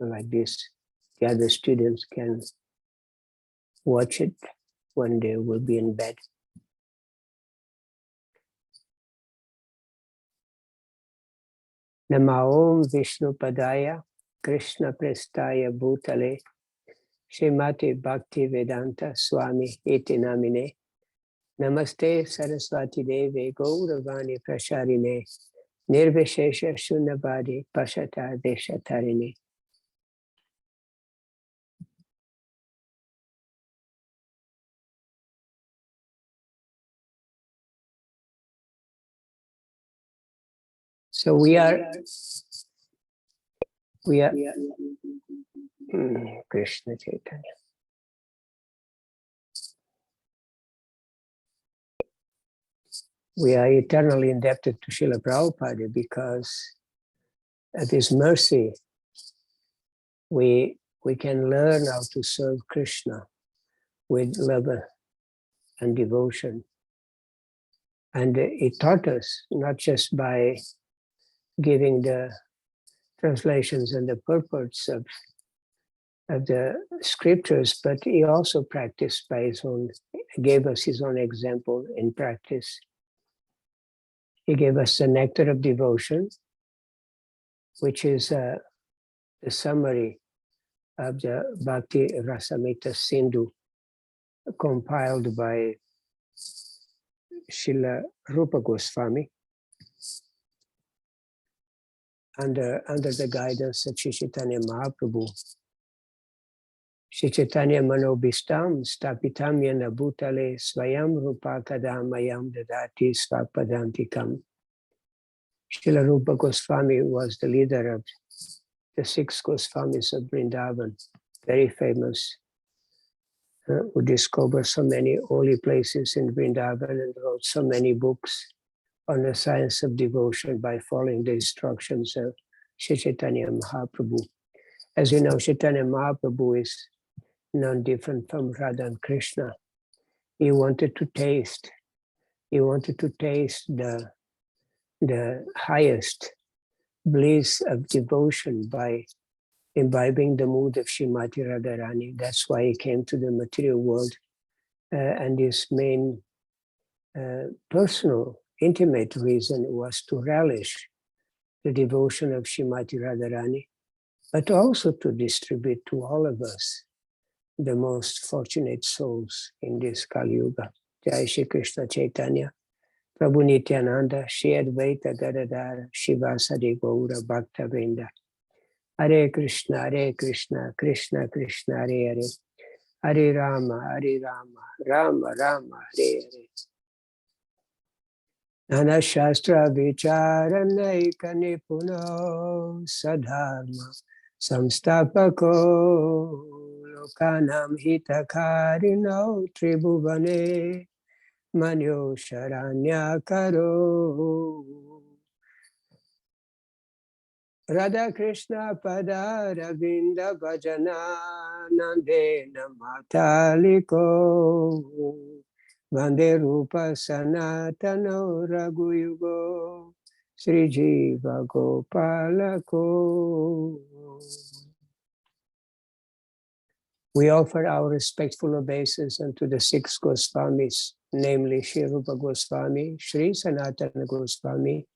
like this. The other students can watch it when they will be in bed. Namo Vishnu Padaya Krishna Prestaya Bhutale Srimati Bhakti Vedanta Swami Iti Namine Namaste Saraswati Deve Gauravani Prasharine Nirvishesha Shunyavadi Pashata Deshatarine. So we are Krishna Chaitanya. We are eternally indebted to Srila Prabhupada because at His mercy, we can learn how to serve Krishna with love and devotion. And He taught us not just by giving the translations and the purports of the scriptures, but He also practiced by His own, gave us His own example in practice. He gave us the Nectar of Devotion, which is the summary of the Bhakti Rasamrita Sindhu, compiled by Srila Rupa Goswami under the guidance of Sri Chaitanya Mahaprabhu. Sri Chaitanya Manobhistam Stapitam Yana Bhutale Swayam Rupa Kadamayam Dadati Svapadantikam. Srila Rupa Goswami was the leader of the 6 Goswamis of Vrindavan, very famous, who discovered so many holy places in Vrindavan and wrote so many books on the science of devotion by following the instructions of Sri Chaitanya Mahaprabhu. As you know, Chaitanya Mahaprabhu is none different from Radha and Krishna. He wanted to taste the highest bliss of devotion by imbibing the mood of Srimati Radharani. That's why he came to the material world. And his main personal, intimate reason was to relish the devotion of Srimati Radharani, but also to distribute to all of us, the most fortunate souls in this Kali Yuga. Jai Shri Krishna Chaitanya, Prabhu Nityananda, Shri Advaita Gadadhara, Shivasadi Gaura Bhakta Vrinda. Hare Krishna, Krishna Krishna, Hare Hare, Hare Rama, Rama Rama, Hare Hare. Nana Shastra Vicharanaika Nipuno Sadharma Samstapako Lokanam Hitakarino Tribhuvane Manyo Sharanya Karo Radha Krishna Pada Ravinda Bhajana Nandena Mataliko Vande Rupa Sanatano Raghuyugo Sri Jiva Gopalako. We offer our respectful obeisance unto the 6 Goswamis, namely Sri Rupa Goswami, Sri Sanatana Goswami,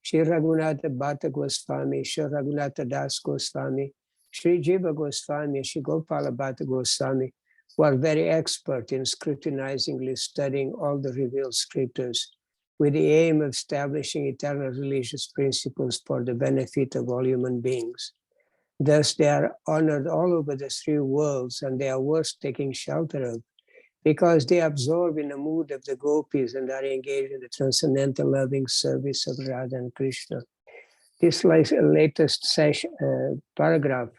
Sri Raghunatha Bhatta Goswami, Sri Raghunatha Das Goswami, Sri Jiva Goswami, Sri Gopala Bhatta Goswami, who are very expert in scrutinizingly studying all the revealed scriptures with the aim of establishing eternal religious principles for the benefit of all human beings. Thus, they are honored all over the 3 worlds, and they are worth taking shelter of, because they absorb in the mood of the gopis and are engaged in the transcendental loving service of Radha and Krishna. This latest paragraph,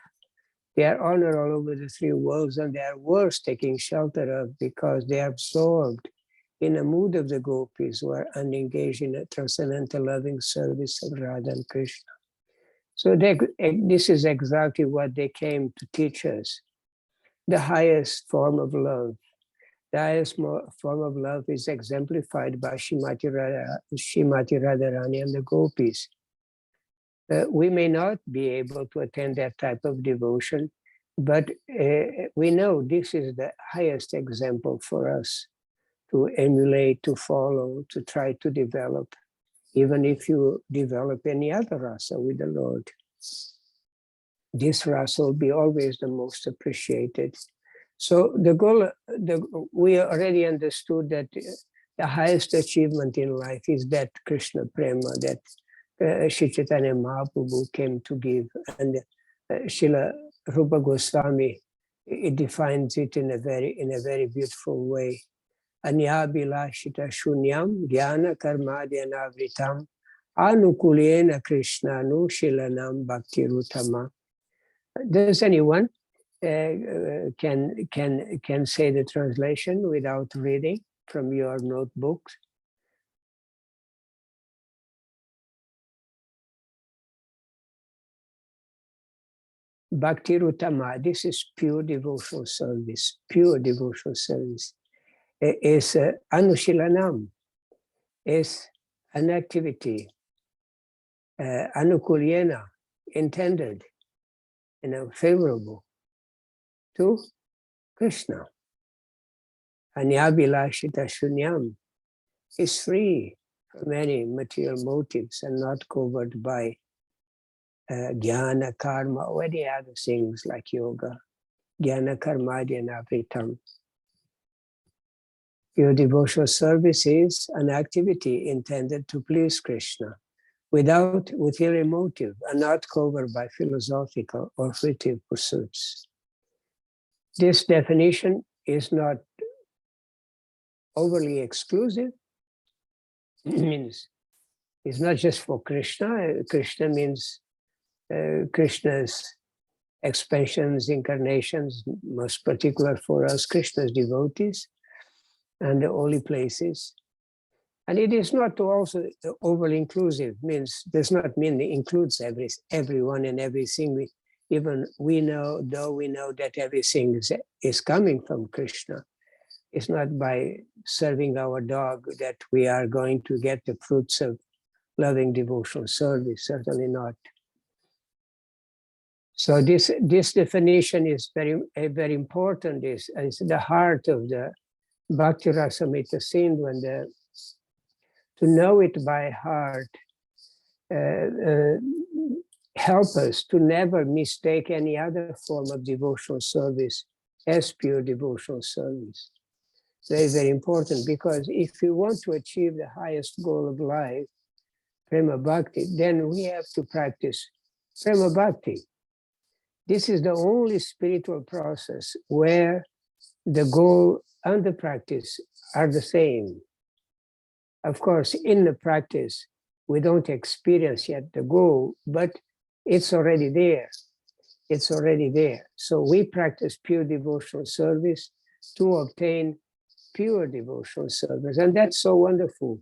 they are honored all over the 3 worlds, and they are worth taking shelter of because they are absorbed in the mood of the gopis who are engaged in a transcendental loving service of Radha and Krishna. So this is exactly what they came to teach us. The highest form of love. The highest form of love is exemplified by Srimati Radharani and the gopis. We may not be able to attend that type of devotion, but we know this is the highest example for us to emulate, to follow, to try to develop, even if you develop any other rasa with the Lord. This rasa will be always the most appreciated. So the goal, we already understood that the highest achievement in life is that Krishna Prema that Sri Chaitanya Mahaprabhu came to give, and Srila Rupa Goswami, it defines it in a very beautiful way. Anyabhilashita shunyam jnana karmadyanavritam anukulena krishnanu shilanam bhaktirutama. Does anyone can say the translation without reading from your notebooks? Bhaktirutama, this is pure devotional service, is anushilanam, is an activity, anukulyena, intended, favorable to Krishna. Anyabhilashita shunyam is free from any material motives and not covered by jnana, karma, or any other things like yoga. Jnana karmadyanavritam. Your devotional service is an activity intended to please Krishna with ulterior motive and not covered by philosophical or fruitive pursuits. This definition is not overly exclusive. It means it's not just for Krishna. Krishna means Krishna's expansions, incarnations, most particular for us, Krishna's devotees, and the holy places. And it is not also overly inclusive, does not mean it includes everyone and everything. Though we know that everything is coming from Krishna. It's not by serving our dog that we are going to get the fruits of loving devotional service, certainly not. So this definition is very important. It's the heart of the Bhakti Rasamrita Sindhu, to know it by heart help us to never mistake any other form of devotional service as pure devotional service. Very important, because if we want to achieve the highest goal of life, Prema Bhakti, then we have to practice Prema Bhakti. This is the only spiritual process where the goal and the practice are the same. Of course, in the practice, we don't experience yet the goal, but it's already there. It's already there. So we practice pure devotional service to obtain pure devotional service. And that's so wonderful.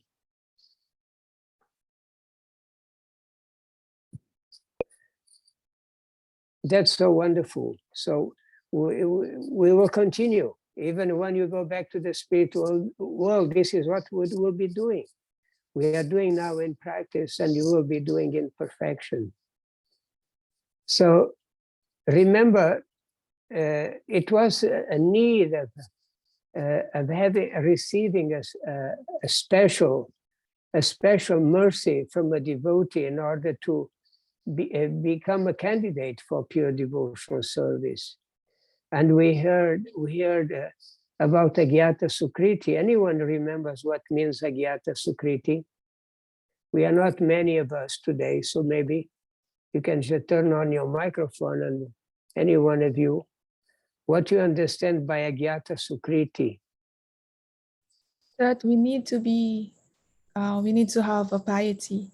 That's so wonderful. So we will continue. Even when you go back to the spiritual world, this is what we will be doing. We are doing now in practice, and you will be doing in perfection. So remember, it was a need of receiving a special mercy from a devotee in order to become a candidate for pure devotional service. And we heard about Agyata Sukriti. Anyone remembers what means Agyata Sukriti? We are not many of us today, so maybe you can just turn on your microphone, and any one of you, what you understand by Agyata Sukriti? That we need to have a piety.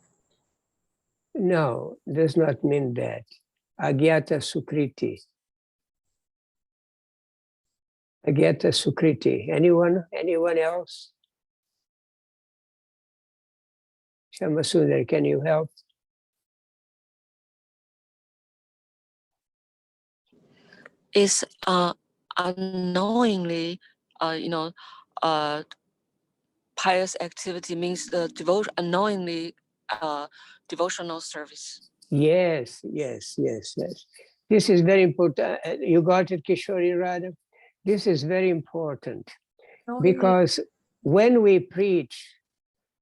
No, does not mean that. Agyata Sukriti. Agyata Sukriti. Anyone else? Shamasundar, can you help? Is unknowingly, pious activity means the unknowingly devotional service. Yes, yes, yes, yes. This is very important. You got it, Kishori Radha? This is very important because when we preach,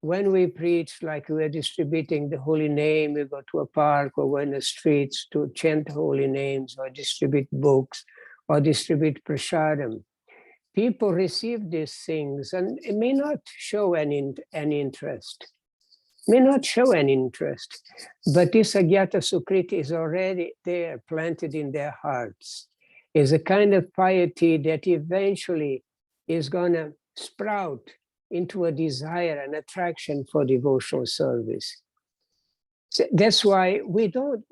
like we're distributing the holy name, we go to a park or we're in the streets to chant holy names or distribute books or distribute prasadam, people receive these things and it may not show any interest. May not show any interest, but this Agyata Sukriti is already there, planted in their hearts. Is a kind of piety that eventually is going to sprout into a desire, an attraction for devotional service. So that's why we don't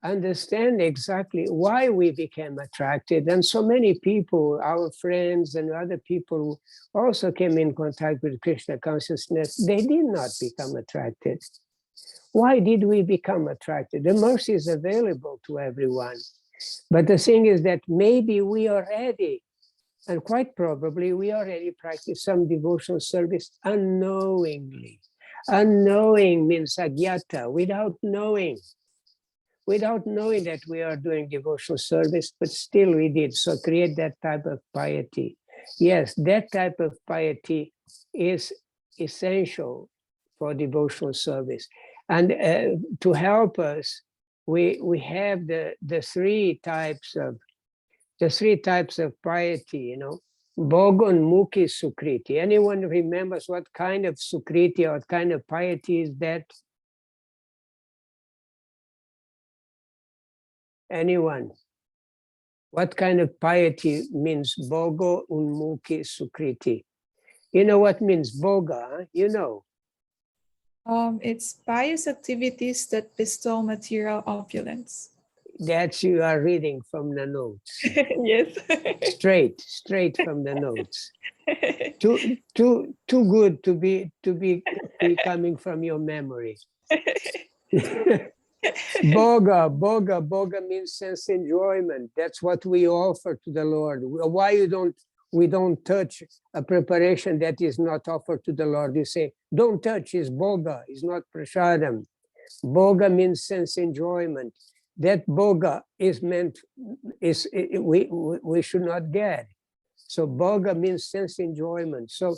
understand exactly why we became attracted. And so many people, our friends and other people who also came in contact with Krishna consciousness, they did not become attracted. Why did we become attracted? The mercy is available to everyone. But the thing is that maybe we already, and quite probably we already practice some devotional service unknowingly. Unknowing means agyata, without knowing that we are doing devotional service, but still we did. So create that type of piety. Yes, that type of piety is essential for devotional service. And to help us, we have the three types of piety, you know. Bhogan, Mukhi, Sukriti. Anyone remembers what kind of Sukriti or what kind of piety is that? Anyone? What kind of piety means Bhoga Unmukhi Sukriti? You know what means Bhoga? Huh? You know. It's pious activities that bestow material opulence. That you are reading from the notes. Yes. straight from the notes. Too good to be coming from your memory. Bhoga means sense enjoyment. That's what we offer to the Lord. Why we don't touch a preparation that is not offered to the Lord? You say, don't touch, it's bhoga, it's not prasadam. Bhoga means sense enjoyment. That bhoga is meant, we should not get. So bhoga means sense enjoyment. So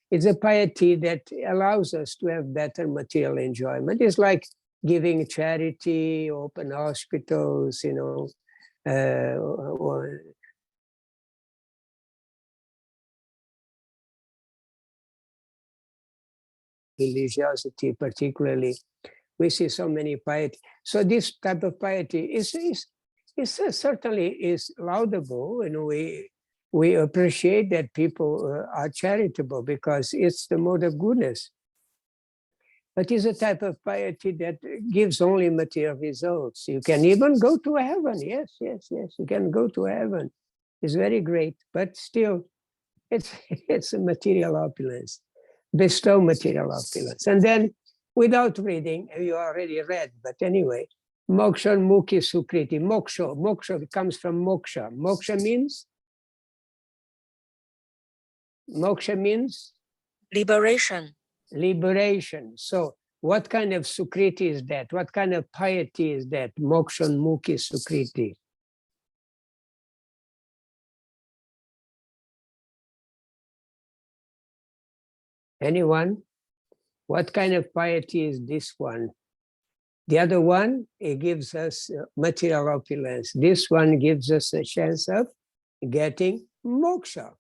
it's a piety that allows us to have better material enjoyment. It's like giving charity, open hospitals, you know, or religiosity particularly. We see so many piety. So this type of piety is certainly is laudable, and we appreciate that people are charitable because it's the mode of goodness. But it's a type of piety that gives only material results. You can even go to heaven. Yes, you can go to heaven. It's very great, but still, it's a material opulence. Bestow material opulence. And then, without reading, you already read, but anyway, moksha mukhi sukriti. Moksha comes from moksha. Moksha means liberation. Liberation. So what kind of sukriti is that? What kind of piety is that? Moksha mukhi sukriti. Anyone? What kind of piety is this one? The other one, it gives us material opulence. This one gives us a chance of getting moksha.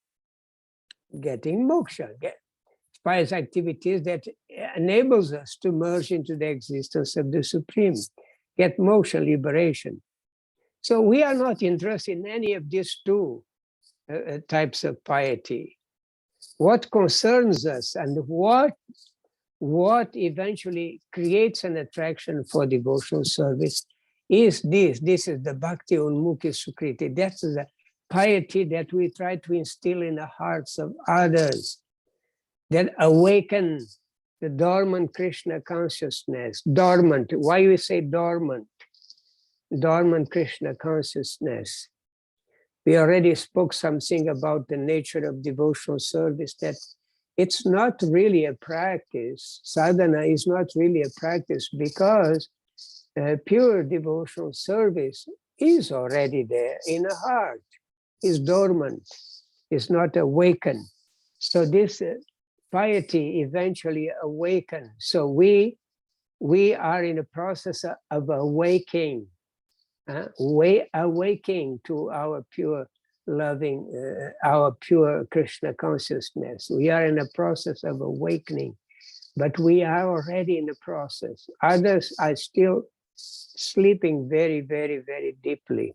Pious activities that enables us to merge into the existence of the Supreme, get moksha, liberation. So we are not interested in any of these two types of piety. What concerns us and what eventually creates an attraction for devotional service is this. This is the Bhakti Unmukhi Sukriti. That's the piety that we try to instill in the hearts of others, that awaken the dormant Krishna consciousness. Dormant, why we say dormant? Dormant Krishna consciousness. We already spoke something about the nature of devotional service, that it's not really a practice. Sadhana is not really a practice because pure devotional service is already there in the heart, is dormant, is not awakened. So this piety eventually awakens. So we are in a process of awakening, awakening to our pure loving, our pure Krishna consciousness. We are in a process of awakening, but we are already in the process. Others are still sleeping very, very, very deeply.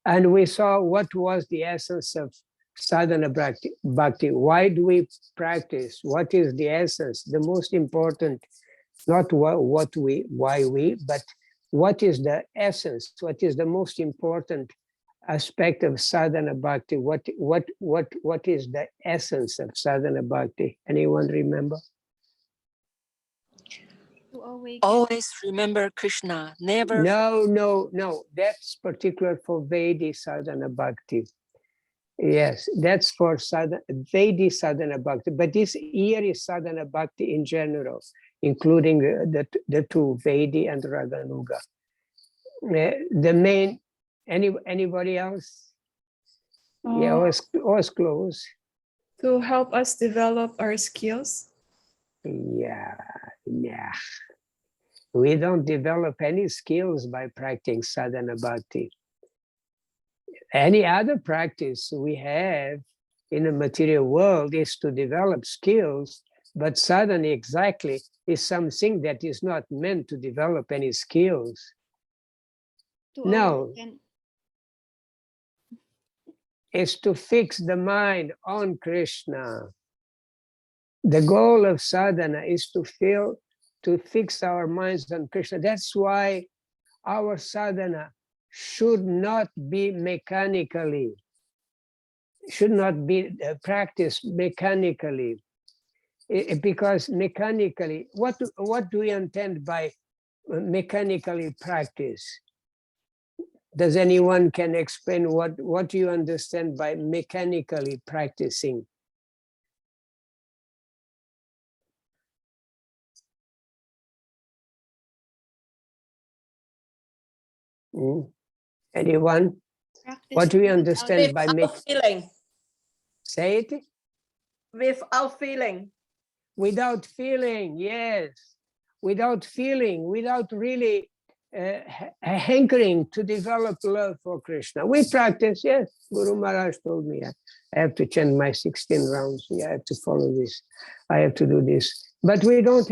And we saw what was the essence of sadhana bhakti. Why do we practice? What is the essence? The most important, not why we, but what is the essence? What is the most important aspect of sadhana bhakti? What is the essence of sadhana bhakti? Anyone remember? To awaken. Always remember Krishna. Never. No. That's particular for Vedi sadhana bhakti. Yes, that's for Vedi sadhana bhakti. But this here is sadhana bhakti in general, including the two, Vedi and Raganuga. The main, anybody else? Yeah, always close. To help us develop our skills. Yeah. We don't develop any skills by practicing sadhana bhakti. Any other practice we have in the material world is to develop skills, but sadhana exactly is something that is not meant to develop any skills. No, it's to fix the mind on Krishna. The goal of sadhana is to fix our minds on Krishna. That's why our sadhana should not be mechanically, should not be practiced mechanically. Because mechanically, what do we intend by mechanically practice? Does anyone can explain what do you understand by mechanically practicing? Anyone? What do we understand by feeling? Say it. Without feeling. Without feeling, yes. Without feeling, without really hankering to develop love for Krishna. We practice, yes. Guru Maharaj told me I have to chant my 16 rounds. I have to follow this. I have to do this. But we don't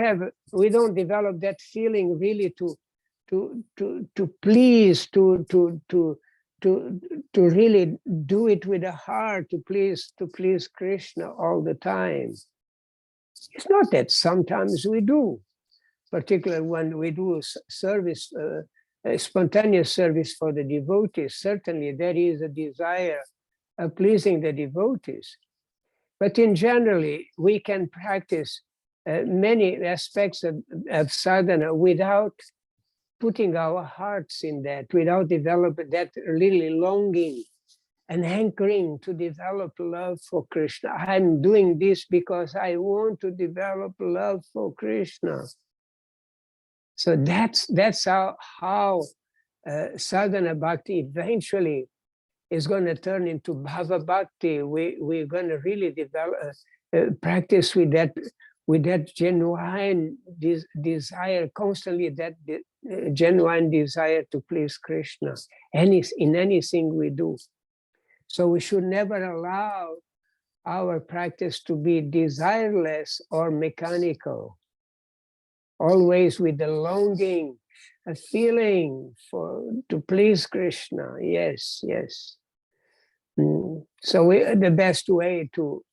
develop that feeling really to please, to really do it with a heart, to please Krishna all the time. It's not that sometimes we do, particularly when we do service, spontaneous service for the devotees. Certainly there is a desire of pleasing the devotees. But in generally, we can practice many aspects of sadhana without putting our hearts in that, without developing that really longing and hankering to develop love for Krishna. I'm doing this because I want to develop love for Krishna. So that's how sadhana bhakti eventually is going to turn into bhava bhakti. We're going to really develop practice with that genuine desire, constantly that genuine desire to please Krishna in anything we do. So we should never allow our practice to be desireless or mechanical. Always with the longing, a feeling to please Krishna. Yes. So the best way to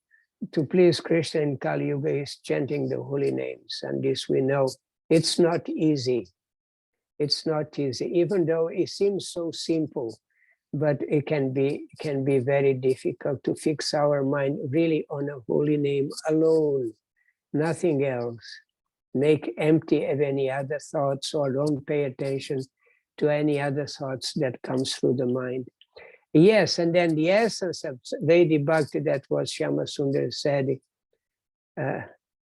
please Krishna in Kali Yuga is chanting the holy names. And this we know, it's not easy. It's not easy, even though it seems so simple, but it can be very difficult to fix our mind really on a holy name alone, nothing else. Make empty of any other thoughts, or don't pay attention to any other thoughts that comes through the mind. Yes, and then the essence of Vedi Bhakti, that was Shyamasundar said,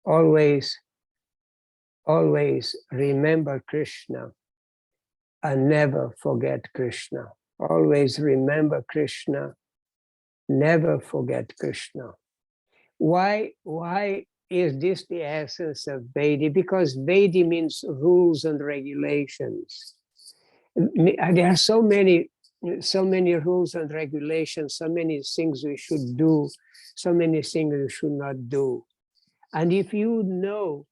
always always remember Krishna and never forget Krishna. Always remember Krishna, never forget Krishna. Why is this the essence of Vedi? Because Vedi means rules and regulations. There are so many rules and regulations, so many things we should do, so many things we should not do. And if you know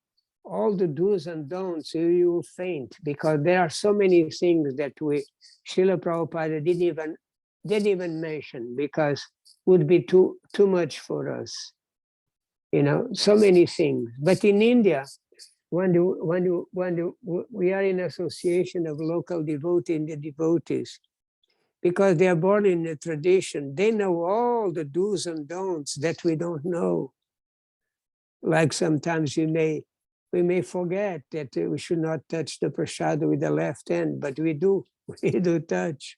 all the do's and don'ts, you will faint, because there are so many things that Srila Prabhupada didn't even mention, because it would be too much for us. You know, so many things. But in India, when we are in association of local devotees, because they are born in a tradition, they know all the do's and don'ts that we don't know. Like sometimes we may forget that we should not touch the prasad with the left hand, but we do touch.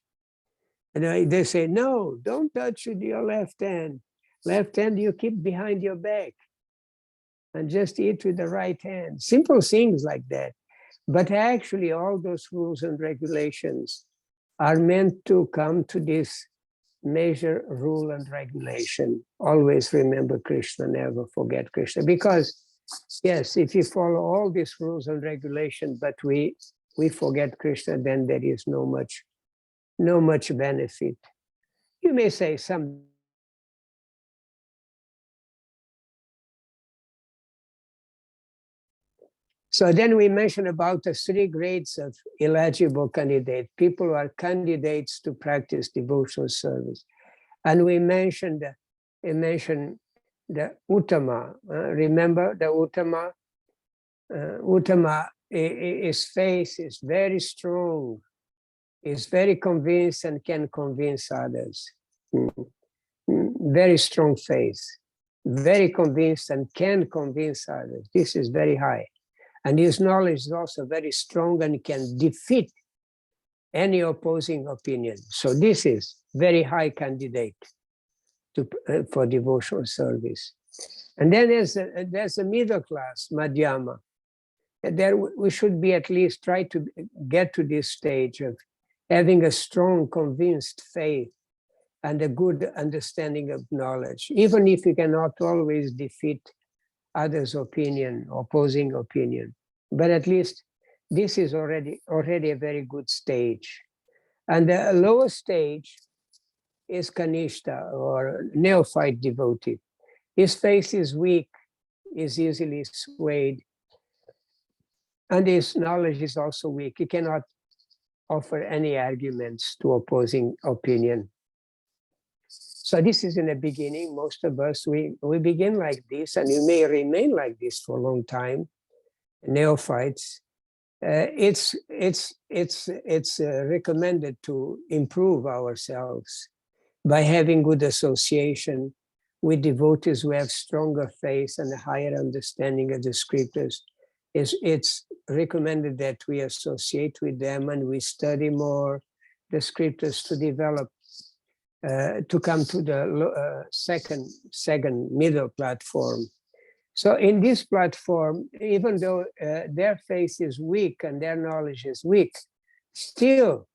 And they say, no, don't touch with your left hand. Left hand you keep behind your back, and just eat with the right hand. Simple things like that. But actually all those rules and regulations are meant to come to this measure, rule and regulation. Always remember Krishna, never forget Krishna. Because yes, if you follow all these rules and regulations, but we forget Krishna, then there is no much benefit. You may say some. So then we mentioned about the 3 grades of eligible candidate, people who are candidates to practice devotional service. And we mentioned the Uttama. Remember the Uttama? Uttama, his faith is very strong, is very convinced and can convince others. Very strong faith, very convinced and can convince others. This is very high. And his knowledge is also very strong and can defeat any opposing opinion. So this is very high candidate for devotional service. And then there's a middle class, Madhyama. And there we should be at least try to get to this stage of having a strong, convinced faith and a good understanding of knowledge, even if you cannot always defeat others' opinion, opposing opinion. But at least this is already a very good stage. And the lowest stage is Kanishta, or neophyte devotee. His faith is weak, is easily swayed, and his knowledge is also weak. He cannot offer any arguments to opposing opinion. So this is in the beginning. Most of us, we begin like this, and you may remain like this for a long time. Neophytes, it's recommended to improve ourselves by having good association with devotees who have stronger faith and a higher understanding of the scriptures. It's recommended that we associate with them and we study more the scriptures to develop, to come to the second middle platform. So in this platform, even though their faith is weak and their knowledge is weak, still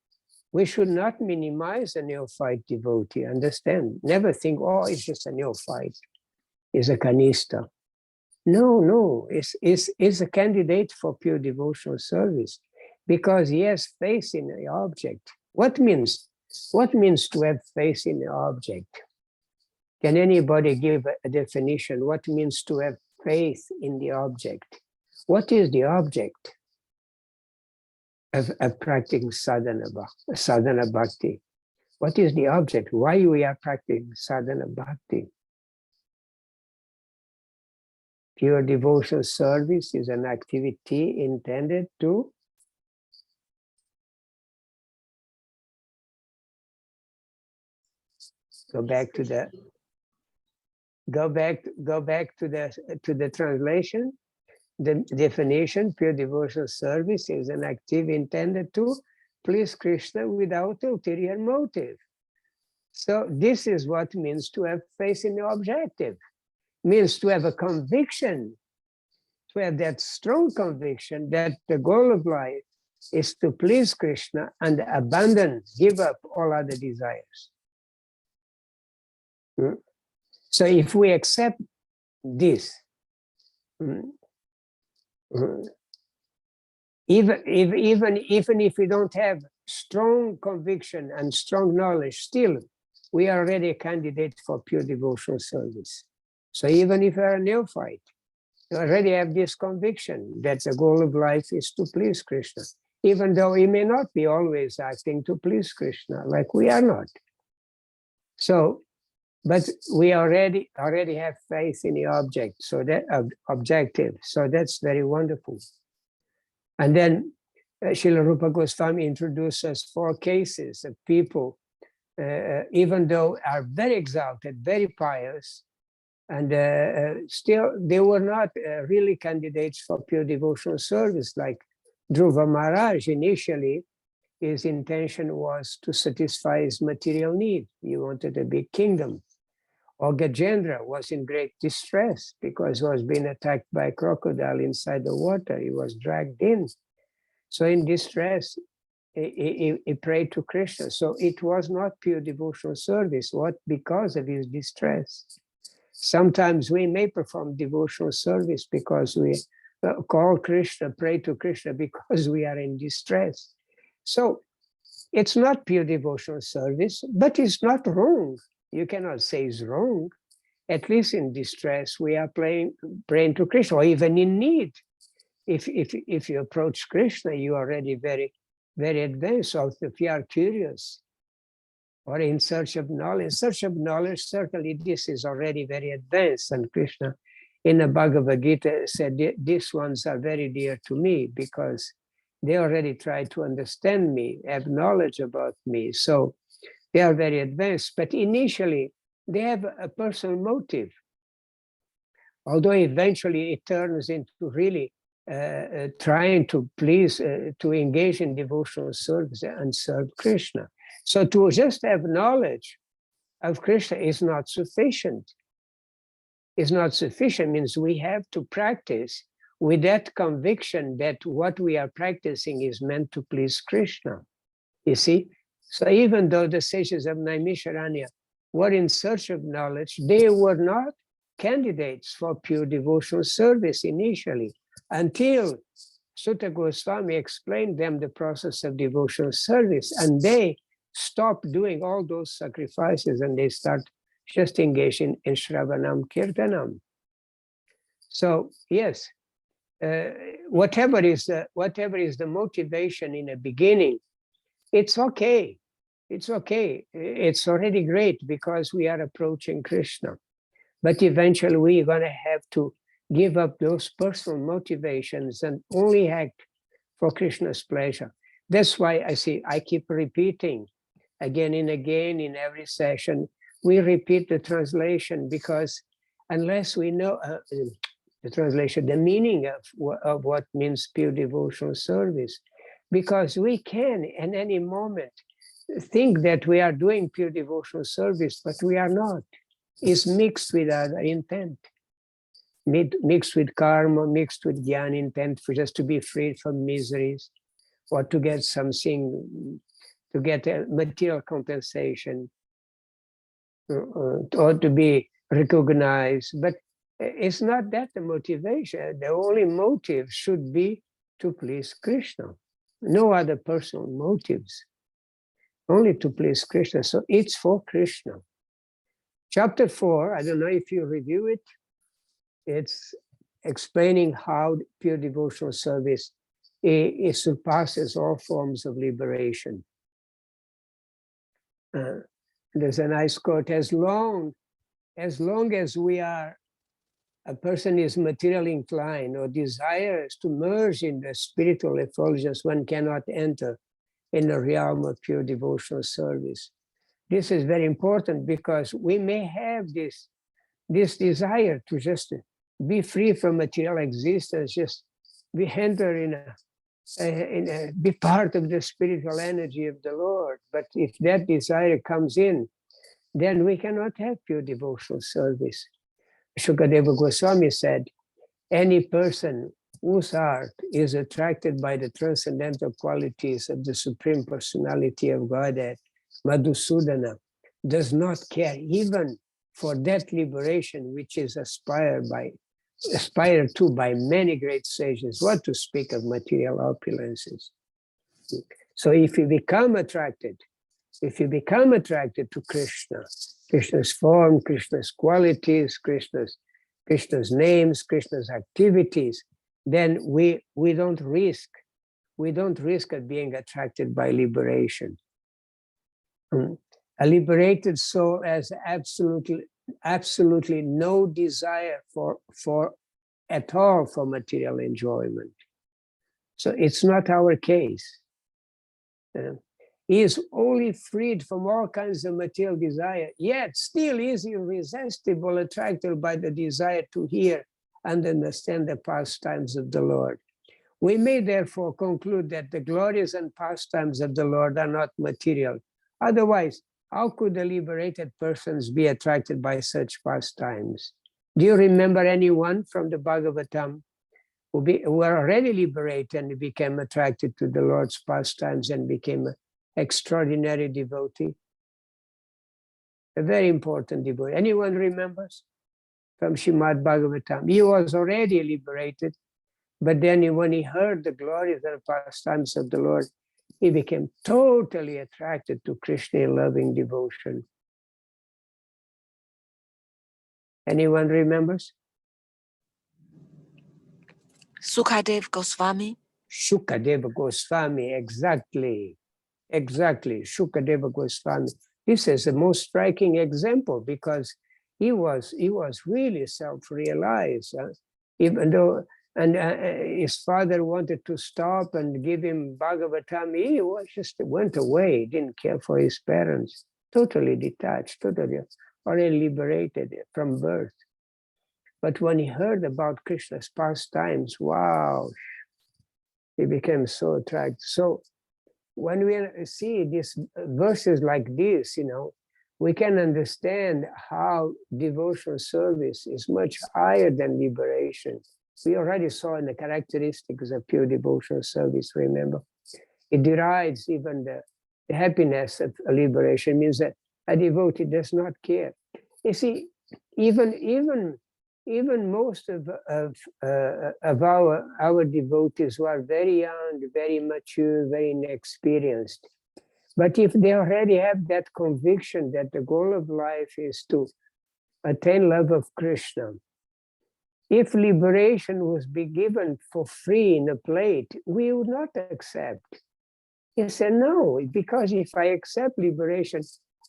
we should not minimize a neophyte devotee. Understand? Never think, oh, it's just a neophyte, it's a kanista. No, it's a candidate for pure devotional service because he has faith in the object. What means to have faith in the object? Can anybody give a definition? What means to have faith in the object? What is the object of practicing sadhana bhakti? What is the object? Why we are practicing sadhana bhakti? Pure devotional service is an activity intended to go back to the translation. The definition: pure devotional service is an activity intended to please Krishna without ulterior motive. So this is what means to have faith in the objective. Means to have a conviction to have that strong conviction that the goal of life is to please Krishna and abandon, give up all other desires. So if we accept this, even if we don't have strong conviction and strong knowledge, still we are already a candidate for pure devotional service. So even if we are a neophyte, you already have this conviction that the goal of life is to please Krishna, even though we may not be always acting to please Krishna, like we are not. So, but we already have faith in the object, so that objective. So that's very wonderful. And then Srila Rupa Goswami introduces 4 cases of people, even though are very exalted, very pious, and still they were not really candidates for pure devotional service. Like Dhruva Maharaj, initially, his intention was to satisfy his material need. He wanted a big kingdom. Or Gajendra was in great distress because he was being attacked by a crocodile inside the water. He was dragged in. So in distress, he prayed to Krishna. So it was not pure devotional service. What? Because of his distress. Sometimes we may perform devotional service because we call Krishna, pray to Krishna because we are in distress. So it's not pure devotional service, but it's not wrong. You cannot say it's wrong. At least in distress, we are praying to Krishna, or even in need. If you approach Krishna, you are already very, very advanced. Or if you are curious or in search of knowledge, certainly this is already very advanced. And Krishna in the Bhagavad Gita said, these ones are very dear to me because they already try to understand me, have knowledge about me. So they are very advanced, but initially they have a personal motive. Although eventually it turns into really trying to please, to engage in devotional service and serve Krishna. So to just have knowledge of Krishna is not sufficient. It's not sufficient, means we have to practice with that conviction that what we are practicing is meant to please Krishna. You see? So even though the sages of Naimisharanya were in search of knowledge, they were not candidates for pure devotional service initially, until Sutta Goswami explained them the process of devotional service, and they stopped doing all those sacrifices and they start just engaging in Shravanam Kirtanam. So yes, whatever is the motivation in the beginning, it's okay. It's okay. It's already great because we are approaching Krishna. But eventually we're going to have to give up those personal motivations and only act for Krishna's pleasure. That's why I keep repeating again and again in every session, we repeat the translation, because unless we know the translation, the meaning of what means pure devotional service, because we can at any moment think that we are doing pure devotional service, but we are not. It's mixed with other intent, mixed with karma, mixed with jnana intent for just to be freed from miseries, or to get something, to get a material compensation, or to be recognized. But it's not that the motivation. The only motive should be to please Krishna. No other personal motives, only to please Krishna. So it's for Krishna. Chapter 4, I don't know if you review it, it's explaining how pure devotional service it surpasses all forms of liberation. There's a nice quote: as long as we are, a person is materially inclined or desires to merge in the spiritual effulgence, one cannot enter in the realm of pure devotional service. This is very important because we may have this desire to just be free from material existence, just be enter be part of the spiritual energy of the Lord. But if that desire comes in, then we cannot have pure devotional service. Shukadeva Goswami said, Any person whose heart is attracted by the transcendental qualities of the Supreme Personality of Godhead, Madhusudana, does not care even for that liberation which is aspired to by many great sages, what to speak of material opulences. So if you become attracted to Krishna, Krishna's form, Krishna's qualities, Krishna's names, Krishna's activities, then we don't risk at being attracted by liberation. A liberated soul has absolutely no desire at all for material enjoyment. So it's not our case. He is only freed from all kinds of material desire, yet still is irresistible, attracted by the desire to hear and understand the pastimes of the Lord. We may therefore conclude that the glories and pastimes of the Lord are not material. Otherwise, how could the liberated persons be attracted by such pastimes? Do you remember anyone from the Bhagavatam who were already liberated and became attracted to the Lord's pastimes and became an extraordinary devotee? A very important devotee. Anyone remembers? From Srimad Bhagavatam. He was already liberated, but then when he heard the glories and pastimes of the Lord, he became totally attracted to Krishna in loving devotion. Anyone remembers? Sukadev Goswami. Shukadeva Goswami, exactly, Shukadeva Goswami. This is the most striking example because he was really self-realized, even though his father wanted to stop and give him Bhagavatam. He just went away, didn't care for his parents, totally detached, totally already liberated from birth. But when he heard about Krishna's pastimes, wow, he became so attracted. So when we see these verses like this, we can understand how devotional service is much higher than liberation. We already saw in the characteristics of pure devotional service, remember? It derives even the happiness of liberation, means that a devotee does not care. You see, even most of our devotees who are very young, very mature, very inexperienced, but if they already have that conviction that the goal of life is to attain love of Krishna, if liberation was be given for free in a plate, we would not accept. He said, no, because if I accept liberation,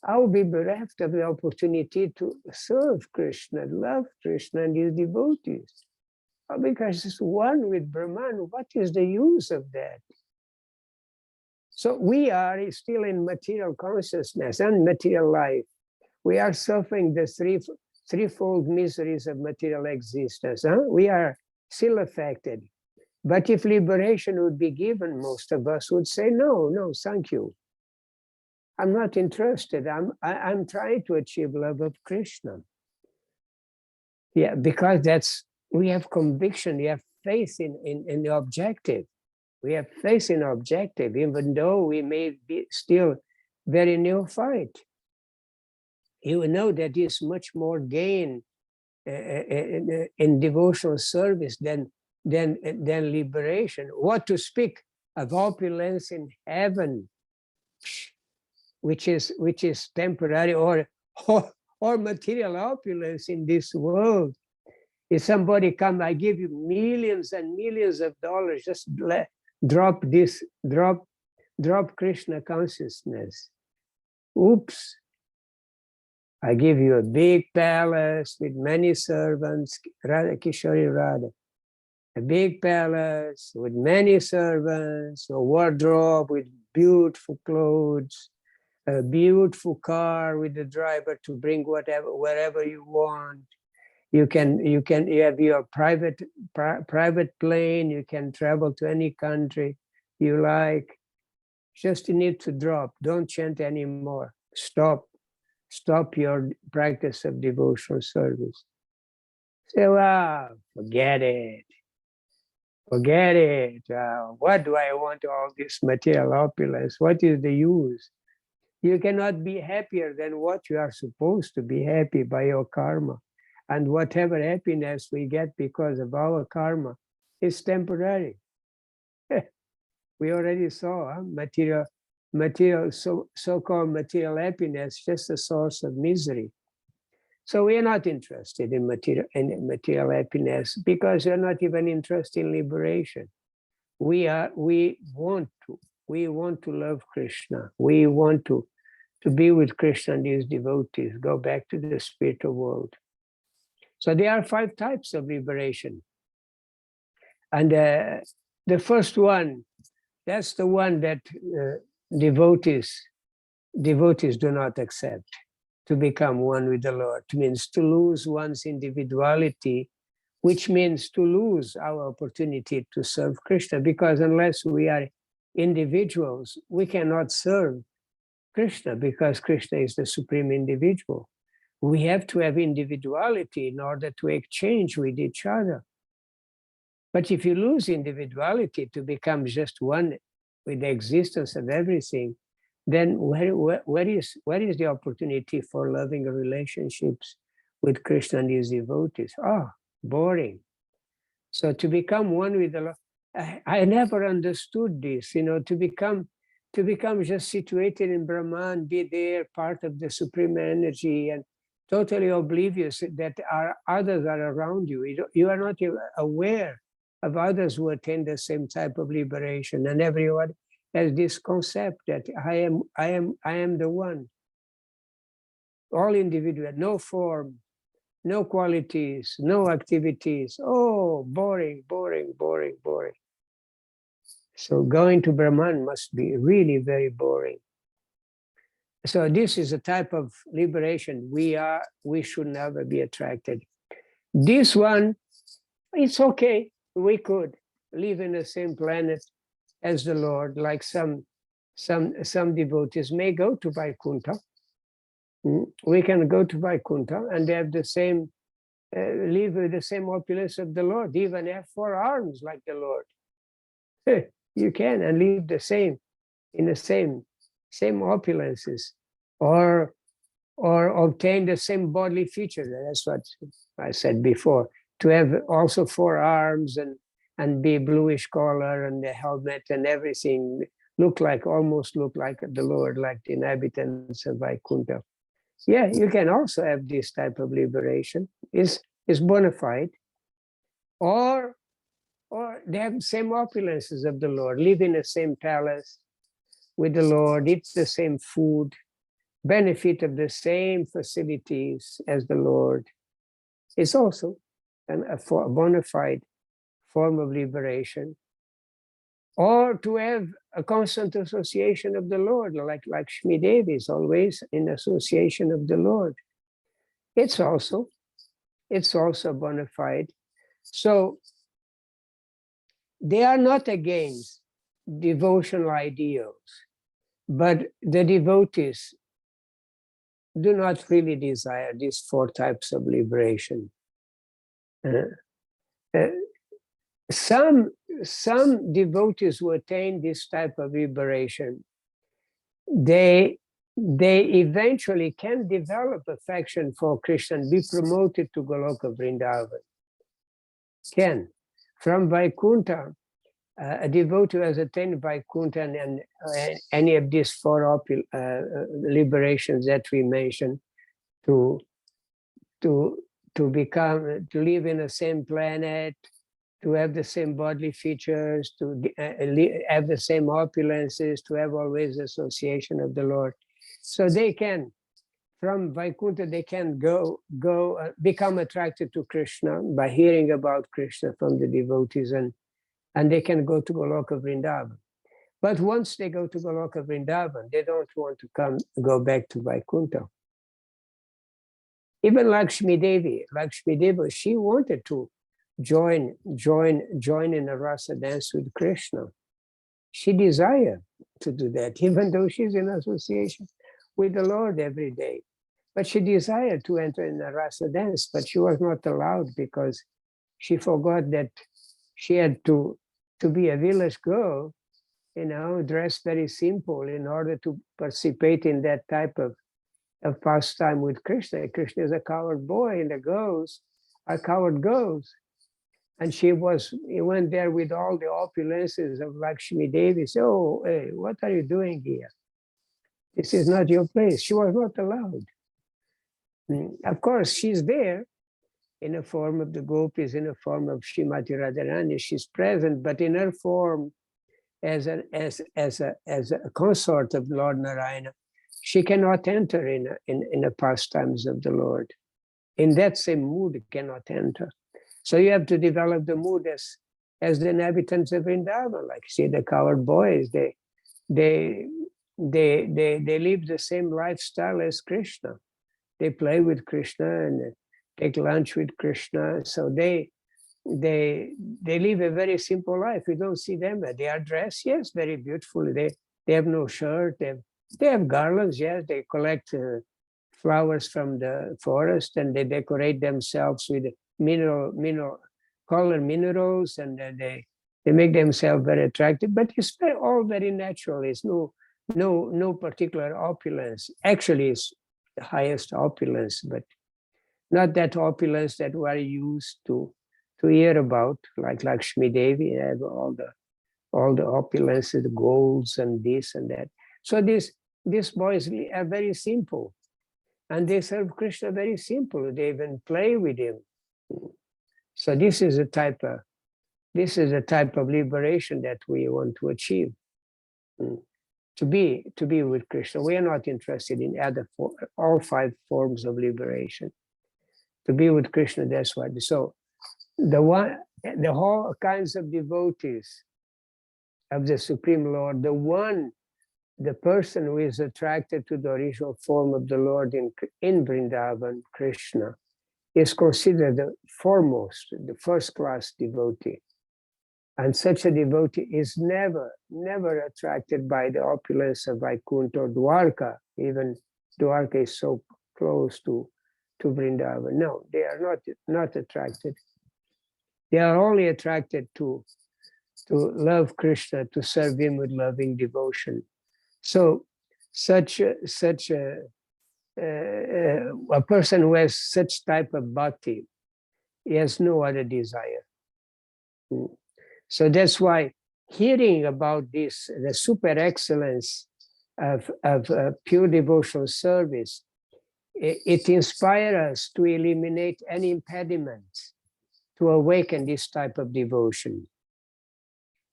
I will be bereft of the opportunity to serve Krishna, love Krishna and his devotees. Because it's one with Brahman, what is the use of that? So we are still in material consciousness and material life. We are suffering the threefold miseries of material existence. We are still affected. But if liberation would be given, most of us would say, no, thank you. I'm not interested. I'm trying to achieve love of Krishna. Yeah, because we have conviction, we have faith in the objective. We have faith in objective, even though we may be still very neophyte. You will know that there's much more gain in devotional service than liberation. What to speak of opulence in heaven, which is temporary, or material opulence in this world. If somebody come, I give you millions and millions of dollars, just drop Krishna consciousness. Oops. I give you a big palace with many servants, Radha Kishori Radha. A big palace with many servants, a wardrobe with beautiful clothes, a beautiful car with the driver to bring wherever you want. You have your private plane. You can travel to any country you like. Just you need to drop. Don't chant anymore. Stop your practice of devotional service. Say, well, forget it. Forget it. What do I want all this material opulence? What is the use? You cannot be happier than what you are supposed to be happy by your karma. And whatever happiness we get because of our karma is temporary. We already saw so-called material happiness, just a source of misery. So we are not interested in material happiness because we are not even interested in liberation. We want to love Krishna. We want to be with Krishna and his devotees, go back to the spiritual world. So there are 5 types of liberation. And the first one, that's the one that devotees do not accept. To become one with the Lord means to lose one's individuality, which means to lose our opportunity to serve Krishna, because unless we are individuals, we cannot serve Krishna, because Krishna is the supreme individual. We have to have individuality in order to exchange with each other. But if you lose individuality to become just one with the existence of everything, then where is the opportunity for loving relationships with Krishna and his devotees? Oh, boring. So to become one with the Lord, I never understood this, to become just situated in Brahman, be there, part of the supreme energy, and totally oblivious that others are around you. You are not aware of others who attain the same type of liberation, and everyone has this concept that I am the one. All individual, no form, no qualities, no activities. Oh, boring, boring, boring, boring. So going to Brahman must be really very boring. So this is a type of liberation we should never be attracted. This one, it's okay. We could live in the same planet as the Lord, like some devotees may go to Vaikuntha. We can go to Vaikuntha and have the same, live with the same opulence of the Lord, even have 4 arms like the Lord. You can, and live the same, in the same opulences, or obtain the same bodily features. That's what I said before. To have also 4 arms and be bluish color and the helmet and everything almost look like the Lord, like the inhabitants of Vaikuntha. Yeah, you can also have this type of liberation. Is bona fide. Or they have the same opulences of the Lord, live in the same palace with the Lord, eat the same food, benefit of the same facilities as the Lord. It's also a bona fide form of liberation. Or to have a constant association of the Lord, like Lakshmi Devi is always in association of the Lord. It's also bona fide. So they are not against devotional ideals, but the devotees do not really desire these 4 types of liberation. Some devotees who attain this type of liberation, they eventually can develop affection for Krishna and be promoted to Goloka Vrindavan. Can. From Vaikuntha, a devotee who has attained Vaikuntha and any of these 4 liberations that we mentioned, to live in the same planet, to have the same bodily features, to have the same opulences, to have always association of the Lord. So they can, from Vaikuntha, they can become attracted to Krishna by hearing about Krishna from the devotees, and they can go to Goloka Vrindavan. But once they go to Goloka Vrindavan, they don't want to go back to Vaikuntha. Even Lakshmi Devi, she wanted to join in a rasa dance with Krishna. She desired to do that, even though she's in association with the Lord every day. But she desired to enter in the rasa dance, but she was not allowed because she forgot that she had to be a village girl, dressed very simple in order to participate in that type of pastime with Krishna. Krishna is a coward boy, and the girls are coward girls. And he went there with all the opulences of Lakshmi Devi. So, oh, hey, what are you doing here? This is not your place. She was not allowed. Of course, she's there in the form of the gopis, in the form of Srimati Radharani. She's present, but in her form as a consort of Lord Narayana, she cannot enter in the pastimes of the Lord. In that same mood, cannot enter. So you have to develop the mood as the inhabitants of Vrindavan, like see the coward boys. They live the same lifestyle as Krishna. They play with Krishna and take lunch with Krishna. So they live a very simple life. We don't see them. They are dressed, yes, very beautifully. They have no shirt. They have garlands, yes. They collect flowers from the forest and they decorate themselves with color minerals, and they make themselves very attractive. But it's all very natural. It's no particular opulence. Actually, it's the highest opulence, but not that opulence that we are used to hear about, like Lakshmi Devi have all the opulences, the golds and this and that. So these boys are very simple, and they serve Krishna very simple. They even play with him. So this is a type of liberation that we want to achieve. To be with Krishna. We are not interested in all 5 forms of liberation. To be with Krishna, that's what. So the whole kinds of devotees of the Supreme Lord, the person who is attracted to the original form of the Lord in Vrindavan, Krishna, is considered the foremost, the first-class devotee. And such a devotee is never attracted by the opulence of Vaikuntha or Dwarka. Even Dwarka is so close to Vrindavan. No, they are not attracted. They are only attracted to love Krishna, to serve him with loving devotion. So such a person who has such type of bhakti, he has no other desire. So that's why hearing about this, the super excellence of pure devotional service, it inspires us to eliminate any impediments to awaken this type of devotion.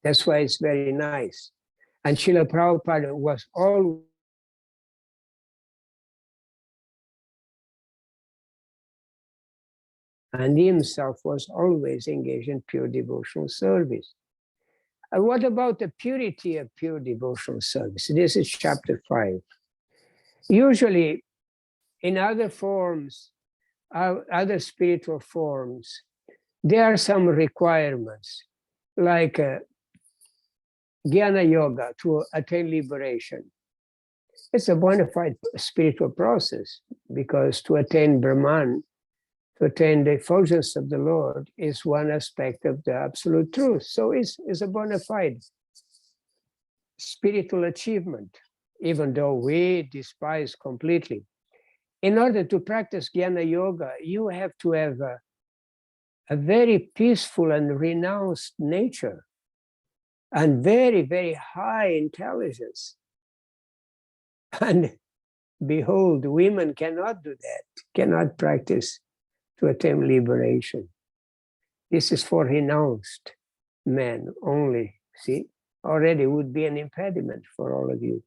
That's why it's very nice. And Srila Prabhupada was always and he himself was always engaged in pure devotional service. And what about the purity of pure devotional service? This is chapter 5. Usually, in other forms, other spiritual forms, there are some requirements, like Jnana Yoga to attain liberation. It's a bona fide spiritual process, because to attain Brahman, to attain the effulgence of the Lord, is one aspect of the absolute truth. So it's a bona fide spiritual achievement, even though we despise completely. In order to practice Jnana Yoga, you have to have a very peaceful and renounced nature, and very, very high intelligence. And behold, women cannot do that, cannot practice to attain liberation. This is for renounced men only. See, already would be an impediment for all of you.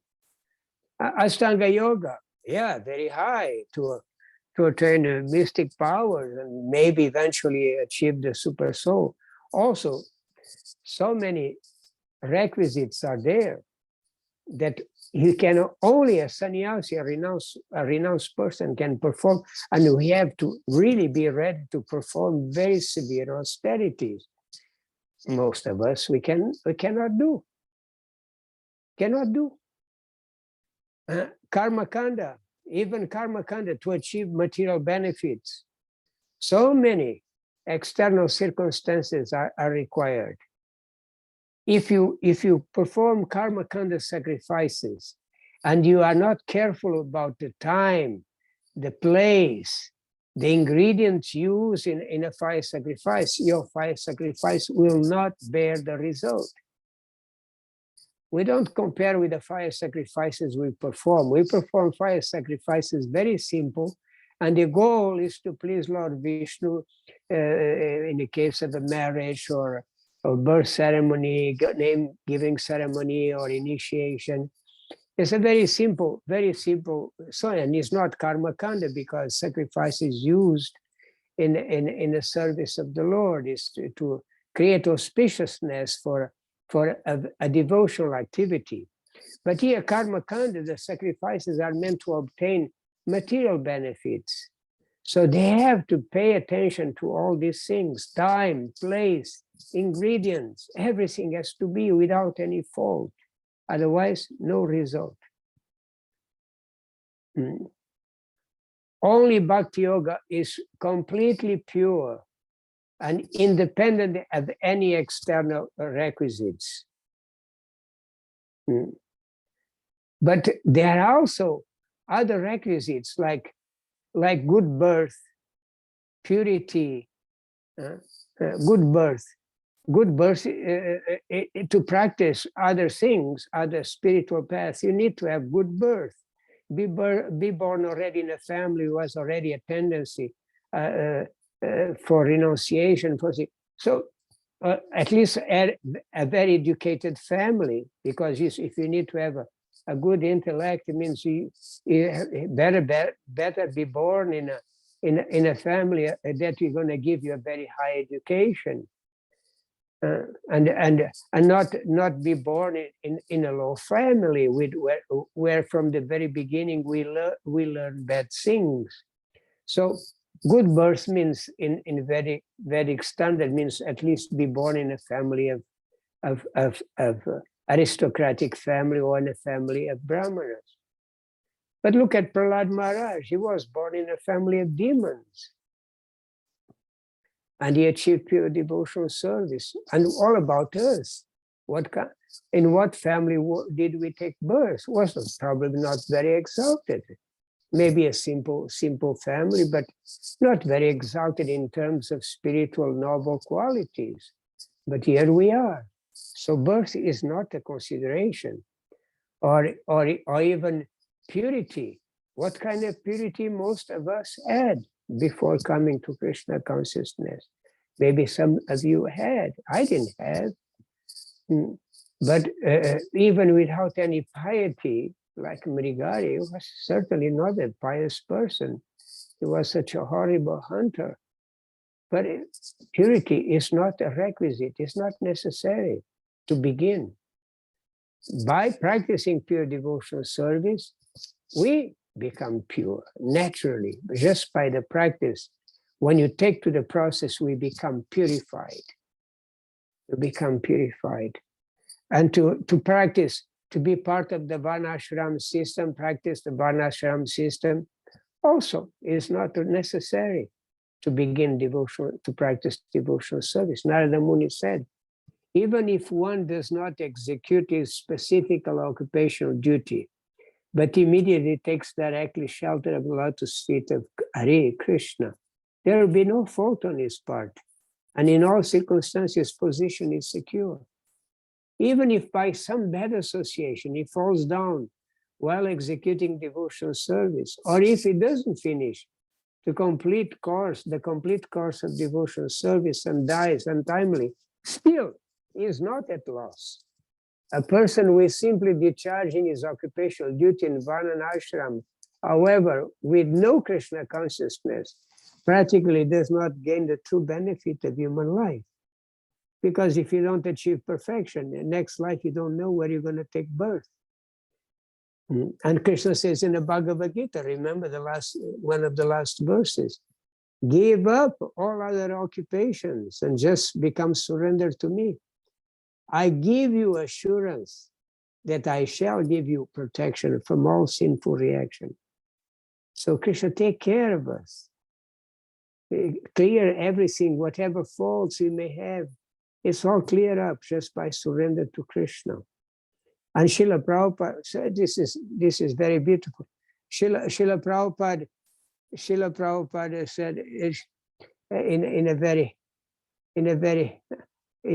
Ashtanga Yoga, yeah, very high to attain the mystic powers and maybe eventually achieve the super soul. Also, so many requisites are there that you can only a sannyasi, a renounced person can perform, and we have to really be ready to perform very severe austerities. Most of us we cannot do. Karma kanda, even karma kanda, to achieve material benefits. So many external circumstances are required. If you perform karma kanda sacrifices and you are not careful about the time, the place, the ingredients used in a fire sacrifice, your fire sacrifice will not bear the result. We don't compare with the fire sacrifices we perform. We perform fire sacrifices very simple, and the goal is to please Lord Vishnu in the case of a marriage or birth ceremony, name giving ceremony, or initiation. It's a very simple, so, and it's not karma kanda, because sacrifice is used in the service of the Lord, is to create auspiciousness for a devotional activity. But here, karma kanda, the sacrifices are meant to obtain material benefits. So they have to pay attention to all these things: time, place, ingredients, everything has to be without any fault. Otherwise, no result. Only Bhakti Yoga is completely pure and independent of any external requisites. But there are also other requisites like good birth, purity, good birth. Good birth, to practice other things, other spiritual paths, you need to have good birth. Be born already in a family who has already a tendency for renunciation. So at least a very educated family, because if you need to have a good intellect, it means you better be born in a family that is going to give you a very high education. And not be born in a low family where from the very beginning we learn bad things. So good birth means in very Vedic standard means at least be born in a family of aristocratic family, or in a family of brahmanas. But look at Prahlad Maharaj. He was born in a family of demons. And he achieved pure devotional service. And all about us. In what family did we take birth? Was probably not very exalted. Maybe a simple family, but not very exalted in terms of spiritual noble qualities. But here we are. So birth is not a consideration, or even purity. What kind of purity most of us had before coming to Krishna consciousness? Maybe some of you had. I didn't have. But even without any piety, like Mrigari was certainly not a pious person. He was such a horrible hunter. But purity is not a requisite. It's not necessary to begin. By practicing pure devotional service, we become pure naturally, just by the practice. When you take to the process, we become purified. We become purified. And to practice, to be part of the Varnashram system, practice the Varnashram system, also is not necessary to begin to practice devotional service. Narada Muni said, even if one does not execute his specific occupational duty, but immediately takes directly shelter of the lotus feet of Hare Krishna, there will be no fault on his part. And in all circumstances, position is secure. Even if by some bad association he falls down while executing devotional service, or if he doesn't finish the complete course of devotional service and dies untimely, still he is not at loss. A person who is simply discharging his occupational duty in Varna and ashram, however, with no Krishna consciousness, practically does not gain the true benefit of human life. Because if you don't achieve perfection, the next life you don't know where you're going to take birth. And Krishna says in the Bhagavad Gita, remember one of the last verses, give up all other occupations and just become surrendered to me. I give you assurance that I shall give you protection from all sinful reaction. So Krishna, take care of us. Clear everything, whatever faults we may have. It's all cleared up just by surrender to Krishna. And Srila Prabhupada said, this is very beautiful. Srila Prabhupada said in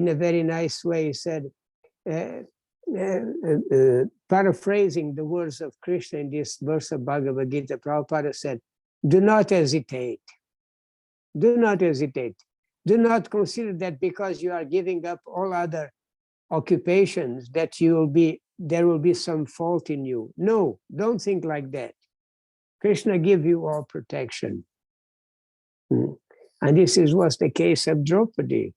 a very nice way, he said, paraphrasing the words of Krishna in this verse of Bhagavad Gita, Prabhupada said, do not hesitate. Do not hesitate. Do not consider that because you are giving up all other occupations that there will be some fault in you. No, don't think like that. Krishna give you all protection. And this was the case of Draupadi.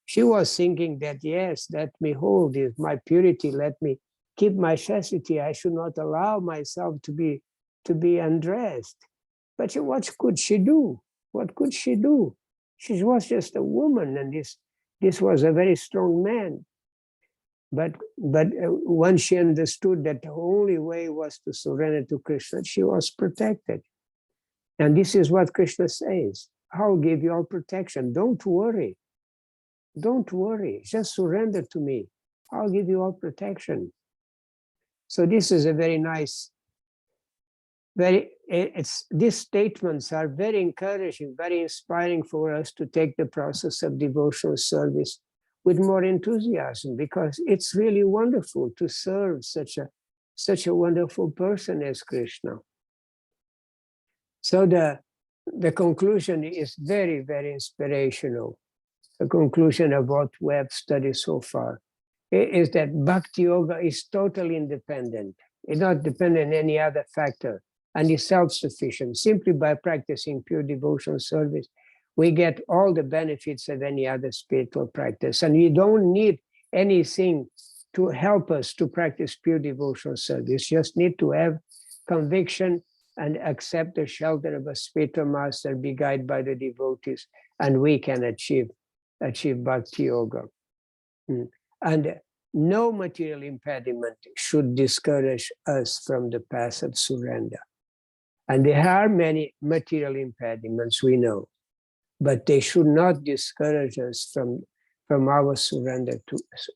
She was thinking that, yes, let me hold this, my purity, let me keep my chastity. I should not allow myself to be undressed. But what could she do? What could she do? She was just a woman, and this was a very strong man. But once she understood that the only way was to surrender to Krishna, she was protected. And this is what Krishna says. I'll give you all protection. Don't worry. Don't worry. Just surrender to me. I'll give you all protection. So this is a very nice, these statements are very encouraging, very inspiring for us to take the process of devotional service with more enthusiasm, because it's really wonderful to serve such a wonderful person as Krishna. So the conclusion is very, very inspirational. The conclusion of what we have studied so far is that Bhakti Yoga is totally independent. It's not dependent on any other factor, and is self-sufficient. Simply by practicing pure devotional service, we get all the benefits of any other spiritual practice. And we don't need anything to help us to practice pure devotional service. Just need to have conviction and accept the shelter of a spiritual master, be guided by the devotees, and we can achieve Bhakti Yoga. And no material impediment should discourage us from the path of surrender. And there are many material impediments, we know, but they should not discourage us from our surrender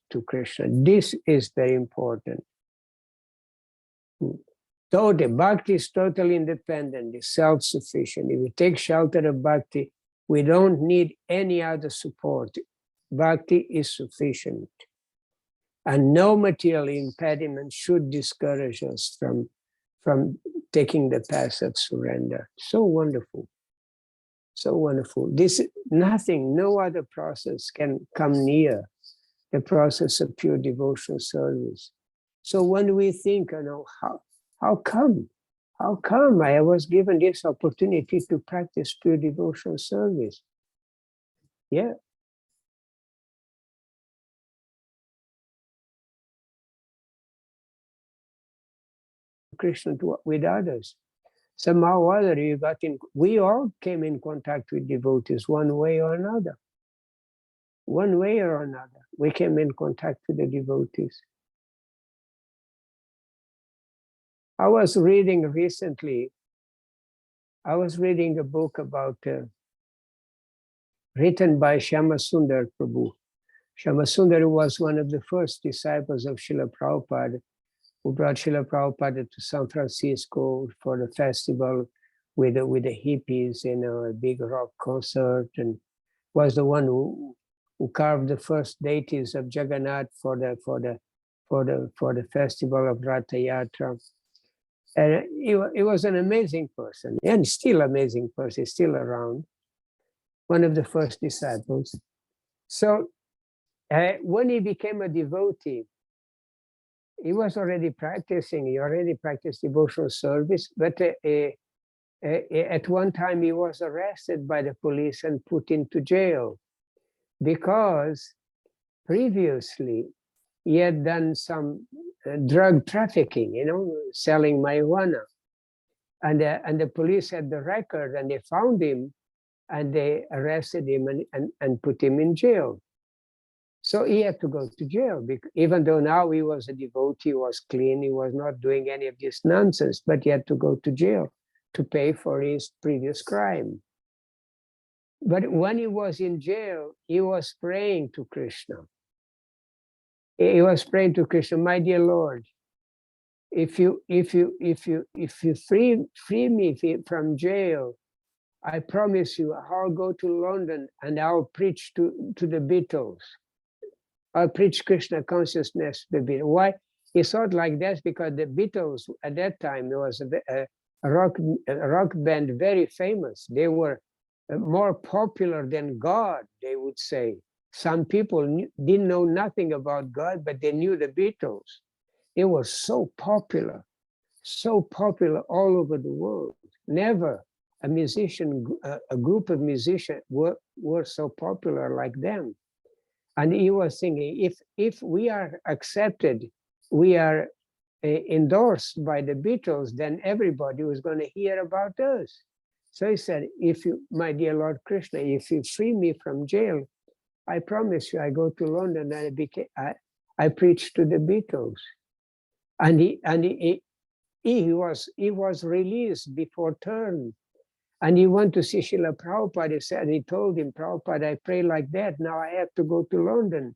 to Krishna. This is very important. So the Bhakti is totally independent, is self-sufficient. If we take shelter of Bhakti, we don't need any other support. Bhakti is sufficient. And no material impediment should discourage us from taking the path of surrender. So wonderful. So wonderful. No other process can come near the process of pure devotional service. So when we think, how come I was given this opportunity to practice pure devotional service? Yeah. Krishna with others. Somehow or other, we all came in contact with devotees one way or another. One way or another, we came in contact with the devotees. I was reading recently, a book about, written by Shyamasundar Prabhu. Shyamasundar was one of the first disciples of Srila Prabhupada, who brought Srila Prabhupada to San Francisco for the festival with the hippies in a big rock concert, and was the one who carved the first deities of Jagannath for the festival of Ratha Yatra. And he was an amazing person, and still amazing person, still around, one of the first disciples. So when he became a devotee, he was already practicing, he already practiced devotional service, but at one time he was arrested by the police and put into jail because previously he had done some drug trafficking, selling marijuana. And the police had the record, and they found him and they arrested him and put him in jail. So he had to go to jail, even though now he was a devotee, he was clean, he was not doing any of this nonsense, but he had to go to jail to pay for his previous crime. But when he was in jail, he was praying to Krishna. He was praying to Krishna, my dear Lord, if you free me from jail, I promise you I'll go to London and I'll preach to the Beatles. I'll preach Krishna consciousness to the Beatles. Why? He thought like that because the Beatles at that time, there was a rock band, very famous. They were more popular than God, they would say. Some people didn't know nothing about God, but they knew the Beatles. They were so popular all over the world. Never a group of musicians were so popular like them. And he was thinking, if we are accepted, we are endorsed by the Beatles, then everybody was going to hear about us. So he said, my dear Lord Krishna, if you free me from jail, I promise you, I go to London and I preach to the Beatles. And he was released before term. And he went to see Srila Prabhupada. He told him, Prabhupada, I pray like that. Now I have to go to London.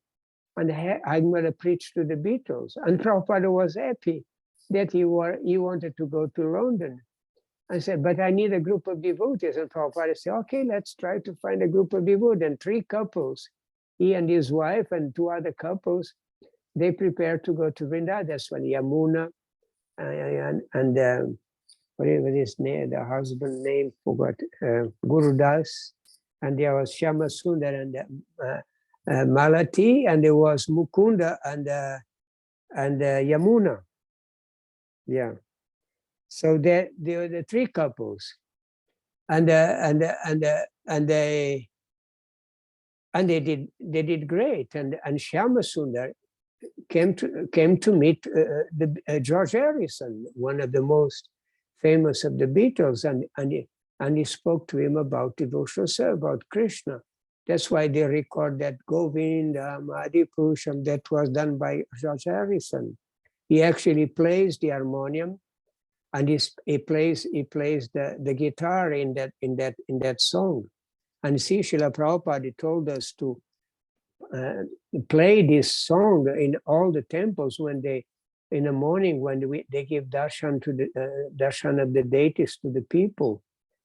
And I'm going to preach to the Beatles. And Prabhupada was happy that he wanted to go to London. I said, but I need a group of devotees. And Prabhupada said, okay, let's try to find a group of devotees. And 3 couples, he and his wife and 2 other couples, they prepared to go to Vrindavan. That's when Yamuna and whatever his name, the husband name, forgot, Guru Das. And there was Shyama Sundar and Malati, and there was Mukunda and Yamuna. Yeah. So they were the 3 couples, and they did great. And Shyama Sundar came to meet George Harrison, one of the most famous of the Beatles, and he spoke to him about devotional service, about Krishna. That's why they record that Govinda Adi Purusham that was done by George Harrison. He actually plays the harmonium, and he plays the guitar in that song. And see, Srila Prabhupada told us to play this song in all the temples when in the morning when they give darshan to the darshan of the deities to the people.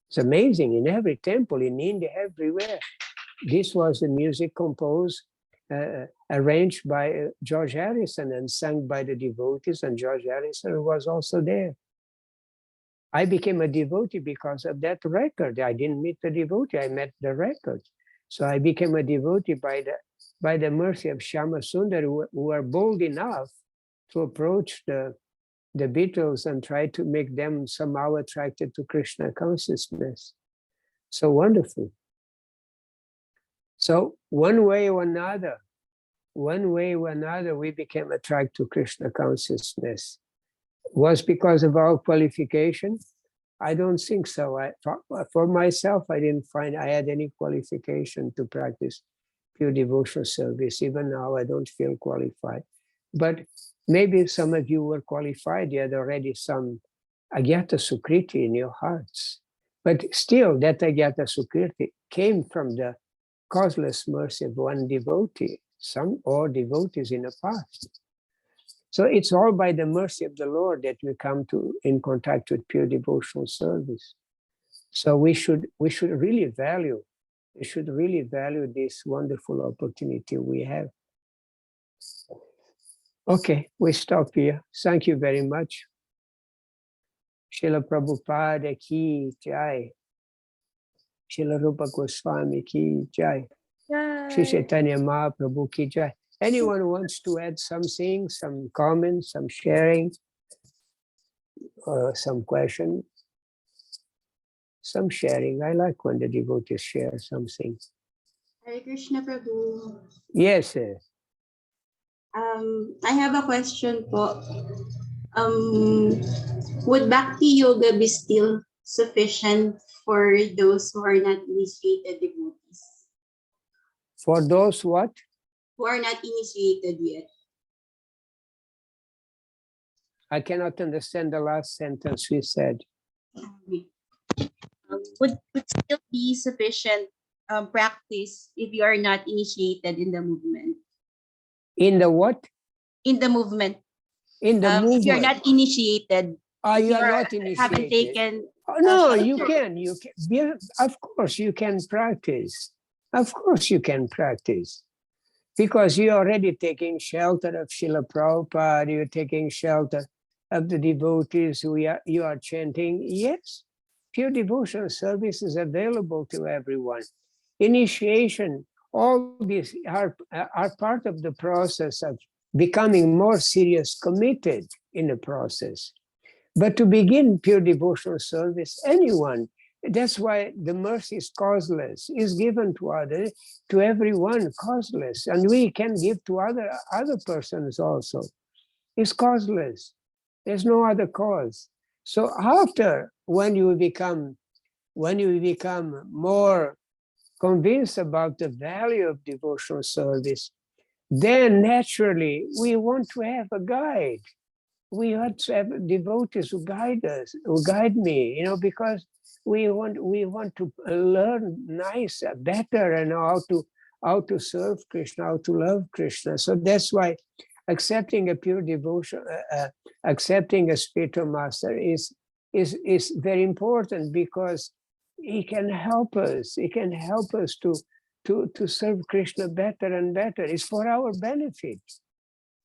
It's amazing, in every temple in India, everywhere. This was the music composed, arranged by George Harrison and sung by the devotees, and George Harrison was also there. I became a devotee because of that record. I didn't meet the devotee, I met the record. So I became a devotee by the mercy of Shyama Sundar, who were bold enough to approach the Beatles and try to make them somehow attracted to Krishna consciousness. So wonderful. So one way or another, we became attracted to Krishna consciousness. Was because of our qualification? I don't think so. For myself, I didn't find I had any qualification to practice pure devotional service. Even now, I don't feel qualified. But maybe some of you were qualified. You had already some Agyata Sukriti in your hearts. But still, that Agyata Sukriti came from the causeless mercy of one devotee, or devotees in the past. So it's all by the mercy of the Lord that we come in contact with pure devotional service. So we should really value this wonderful opportunity we have. Okay, we stop here. Thank you very much. Srila Prabhupada ki jai. Srila Rupa Goswami ki jai. Shri Chaitanya Mahaprabhu ki jai. Anyone who wants to add something, some comments, some sharing, or some question? Some sharing. I like when the devotees share something. Hare Krishna Prabhu. Yes, sir. I have a question po. Would Bhakti Yoga be still sufficient for those who are not initiated devotees? For those what? Who are not initiated yet. I cannot understand the last sentence we said. would still be sufficient practice if you are not initiated in the movement. In the what? In the movement. In the If you're movement. not initiated, Ah, if you are you not haven't initiated. taken Oh, no, shelter. you can. You can. Yeah, of course, you can practice. Of course, you can practice. Because you're already taking shelter of Srila Prabhupada, you're taking shelter of the devotees you are chanting. Yes, pure devotional service is available to everyone. Initiation, all these are part of the process of becoming more serious, committed in the process. But to begin pure devotional service, anyone, that's why the mercy is causeless, is given to others, to everyone, causeless. And we can give to other persons also. It's causeless. There's no other cause. So after, when you become more convinced about the value of devotional service, then naturally we want to have a guide. We want to have devotees who guide us, who guide me, because we want to learn nicer, better, and how to serve Krishna, how to love Krishna. So that's why accepting a pure devotion, accepting a spiritual master is very important, because he can help us. He can help us to serve Krishna better and better. It's for our benefit.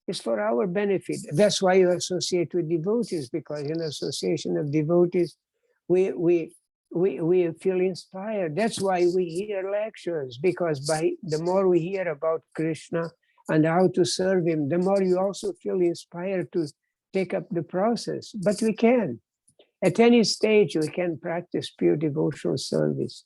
It's for our benefit. That's why you associate with devotees, because in association of devotees, we feel inspired. That's why we hear lectures, because by the more we hear about Krishna and how to serve him, the more you also feel inspired to take up the process. But we can. At any stage, we can practice pure devotional service.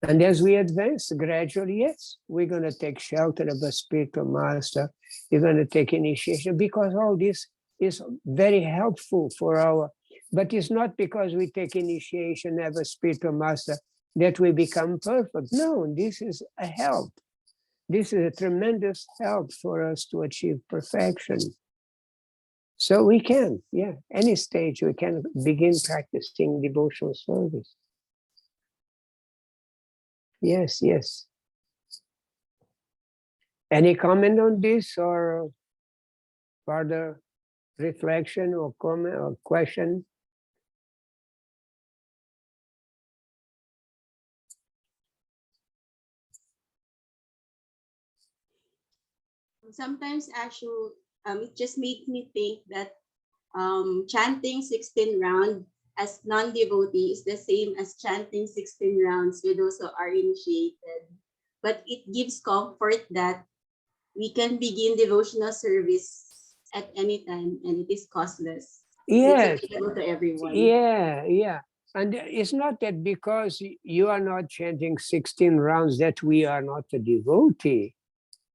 And as we advance gradually, yes, we're going to take shelter of a spiritual master. You're going to take initiation, because all this is very helpful for but it's not because we take initiation of a spiritual master that we become perfect. No, this is a help. This is a tremendous help for us to achieve perfection. So we can, any stage we can begin practicing devotional service. Yes. Any comment on this, or further reflection or comment or question? Sometimes actually, it just made me think that chanting 16 rounds as non-devotee is the same as chanting 16 rounds with those who are initiated. But it gives comfort that we can begin devotional service at any time, and it is costless. Yes. It's available to everyone. Yeah. And it's not that because you are not chanting 16 rounds that we are not a devotee.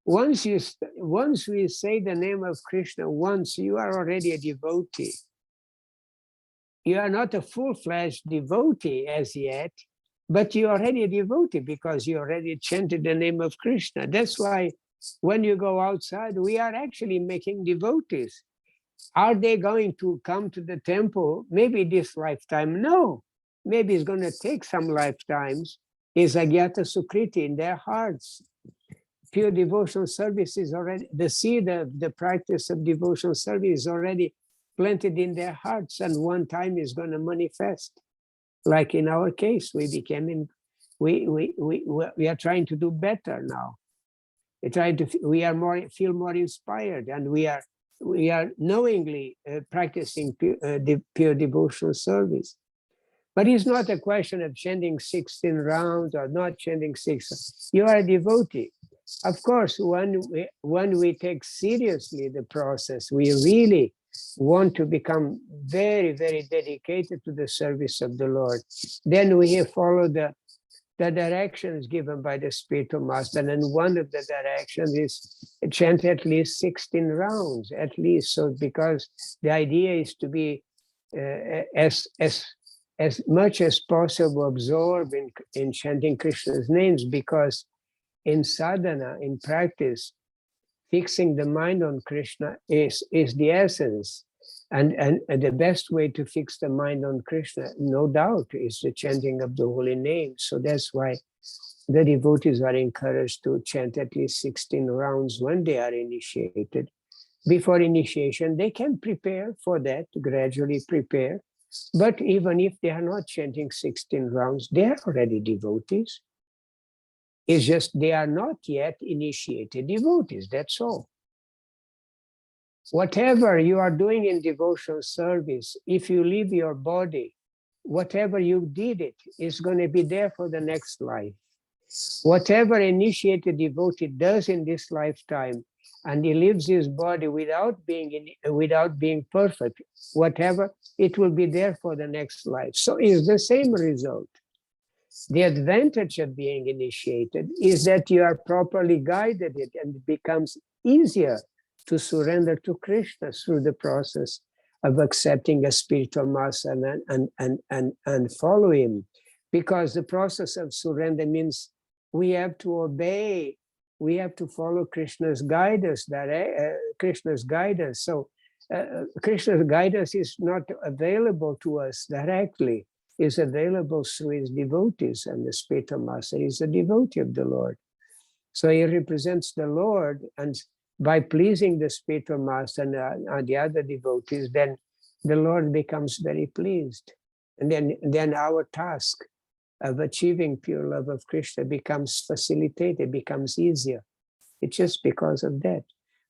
Once we say the name of Krishna once, you are already a devotee. You are not a full-fledged devotee as yet, but you're already a devotee because you already chanted the name of Krishna. That's why when you go outside, we are actually making devotees. Are they going to come to the temple? Maybe this lifetime? No. Maybe it's going to take some lifetimes. Is Agyata Sukriti in their hearts. Pure devotional service is already, the seed of the practice of devotional service is already planted in their hearts, and one time is going to manifest. Like in our case, we are trying to do better now. Feel more inspired, and we are knowingly practicing pure devotional service. But it's not a question of chanting 16 rounds or not chanting 6. You are a devotee. Of course, when we take seriously the process, we really want to become very, very dedicated to the service of the Lord. Then we follow the directions given by the spiritual master. And one of the directions is chant at least 16 rounds, at least. So because the idea is to be as much as possible absorbed in chanting Krishna's names, because in sadhana, in practice, fixing the mind on Krishna is the essence. And the best way to fix the mind on Krishna, no doubt, is the chanting of the holy name. So that's why the devotees are encouraged to chant at least 16 rounds when they are initiated. Before initiation, they can prepare for that, gradually prepare. But even if they are not chanting 16 rounds, they are already devotees. It's just they are not yet initiated devotees, that's all. Whatever you are doing in devotional service, if you leave your body, whatever you did it is going to be there for the next life. Whatever initiated devotee does in this lifetime, and he leaves his body without being perfect, whatever, it will be there for the next life. So it's the same result. The advantage of being initiated is that you are properly guided it, and it becomes easier to surrender to Krishna through the process of accepting a spiritual master and follow him. Because the process of surrender means we have to obey, we have to follow Krishna's guidance. Krishna's guidance. So Krishna's guidance is not available to us directly, is available through his devotees, and the spiritual master is a devotee of the Lord. So he represents the Lord, and by pleasing the spiritual master and the other devotees, then the Lord becomes very pleased. And then our task of achieving pure love of Krishna becomes facilitated, becomes easier. It's just because of that.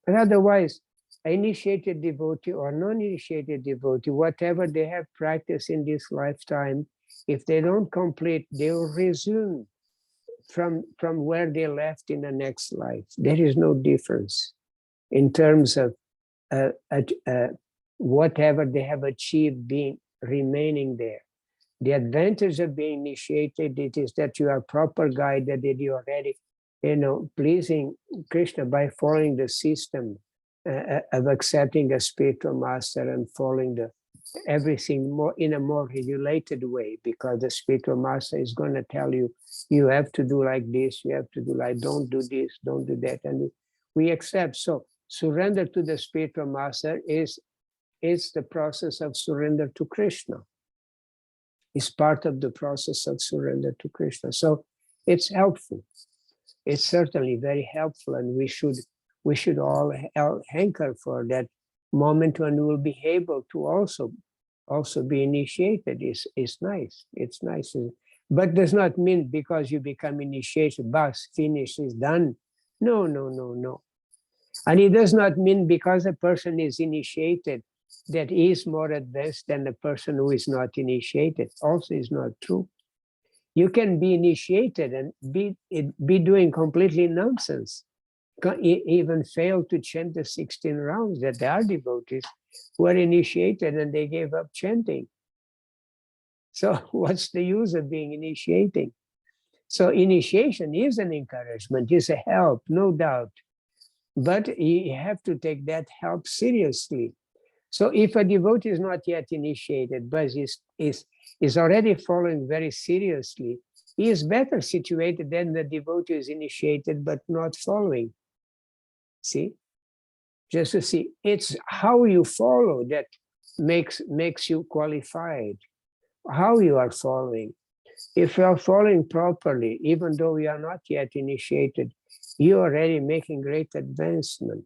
But otherwise, initiated devotee or non-initiated devotee, whatever they have practiced in this lifetime, if they don't complete, they will resume from where they left in the next life. There is no difference in terms of whatever they have achieved remaining there. The advantage of being initiated, it is that you are proper guided, that you are already, pleasing Krishna by following the system of accepting a spiritual master and following everything more in a more regulated way, because the spiritual master is going to tell you, you have to do like this, you have to do like, don't do this, don't do that, and we accept. So surrender to the spiritual master is the process of surrender to Krishna. It's part of the process of surrender to Krishna. So it's helpful. It's certainly very helpful, and we should all hanker for that moment when we will be able to also be initiated. Is nice. It's nice, but does not mean because you become initiated, bas, finish, is done. No. And it does not mean because a person is initiated that he is more advanced than the person who is not initiated. Also is not true. You can be initiated and be doing completely nonsense, even fail to chant the 16 rounds. That there are devotees who are initiated and they gave up chanting. So what's the use of being initiating? So initiation is an encouragement, is a help, no doubt. But you have to take that help seriously. So if a devotee is not yet initiated, but is already following very seriously, he is better situated than the devotee is initiated but not following. See? Just to see, it's how you follow that makes you qualified. How you are following. If you are following properly, even though you are not yet initiated, you are already making great advancement.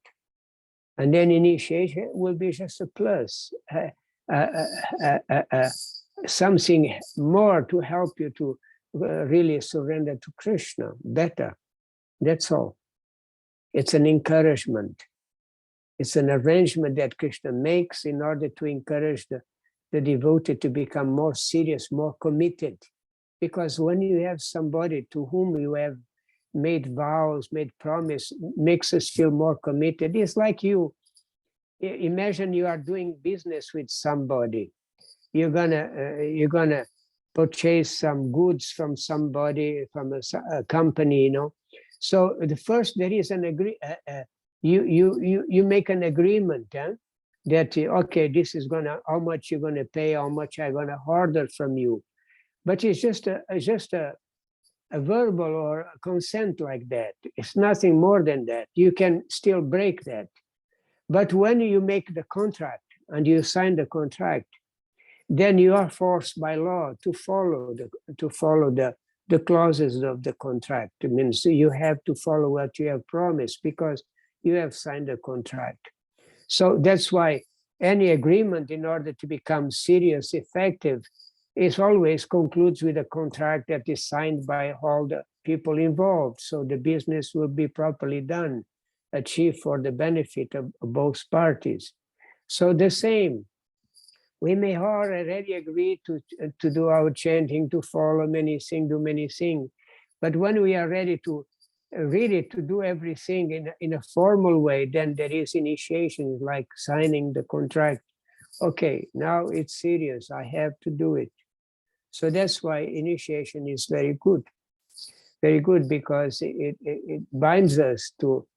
And then initiation will be just a plus, something more to help you to really surrender to Krishna better. That's all. It's an encouragement. It's an arrangement that Krishna makes in order to encourage the devotee to become more serious, more committed. Because when you have somebody to whom you have made vows, made promise, makes us feel more committed. It's like you imagine you are doing business with somebody. You're gonna purchase some goods from somebody, from a company, So the first there is an you make an agreement, that okay, this is how much you're gonna pay, how much I'm gonna order from you. But it's just a verbal or a consent like that. It's nothing more than that. You can still break that. But when you make the contract, and you sign the contract, then you are forced by law to follow the clauses of the contract. It means you have to follow what you have promised because you have signed a contract. So that's why any agreement, in order to become serious, effective, is always concludes with a contract that is signed by all the people involved. So the business will be properly done, achieved for the benefit of both parties. So the same, we may already agree to do our chanting, to follow many things, do many things. But when we are ready to really to do everything in a formal way, then there is initiation, like signing the contract. Okay, now it's serious, I have to do it. So that's why initiation is very good because it binds us to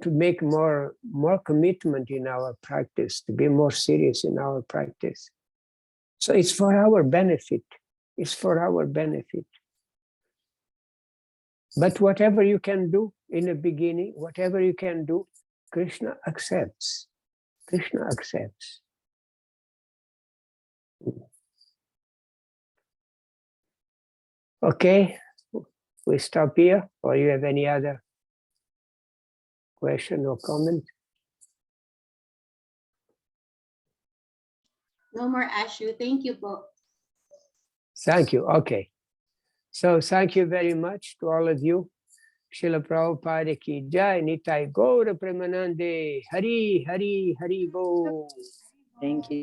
make more commitment in our practice, to be more serious in our practice. So it's for our benefit. It's for our benefit. But whatever you can do in the beginning, whatever you can do, Krishna accepts. Krishna accepts. Okay, we stop here, or you have any other question or comment? No more Ashu. Thank you, po. Thank you. Okay. So thank you very much to all of you. Srila Prabhupada ki jai, Nitai Gaura Premanande, Hari, Hari, Hari Bo. Thank you.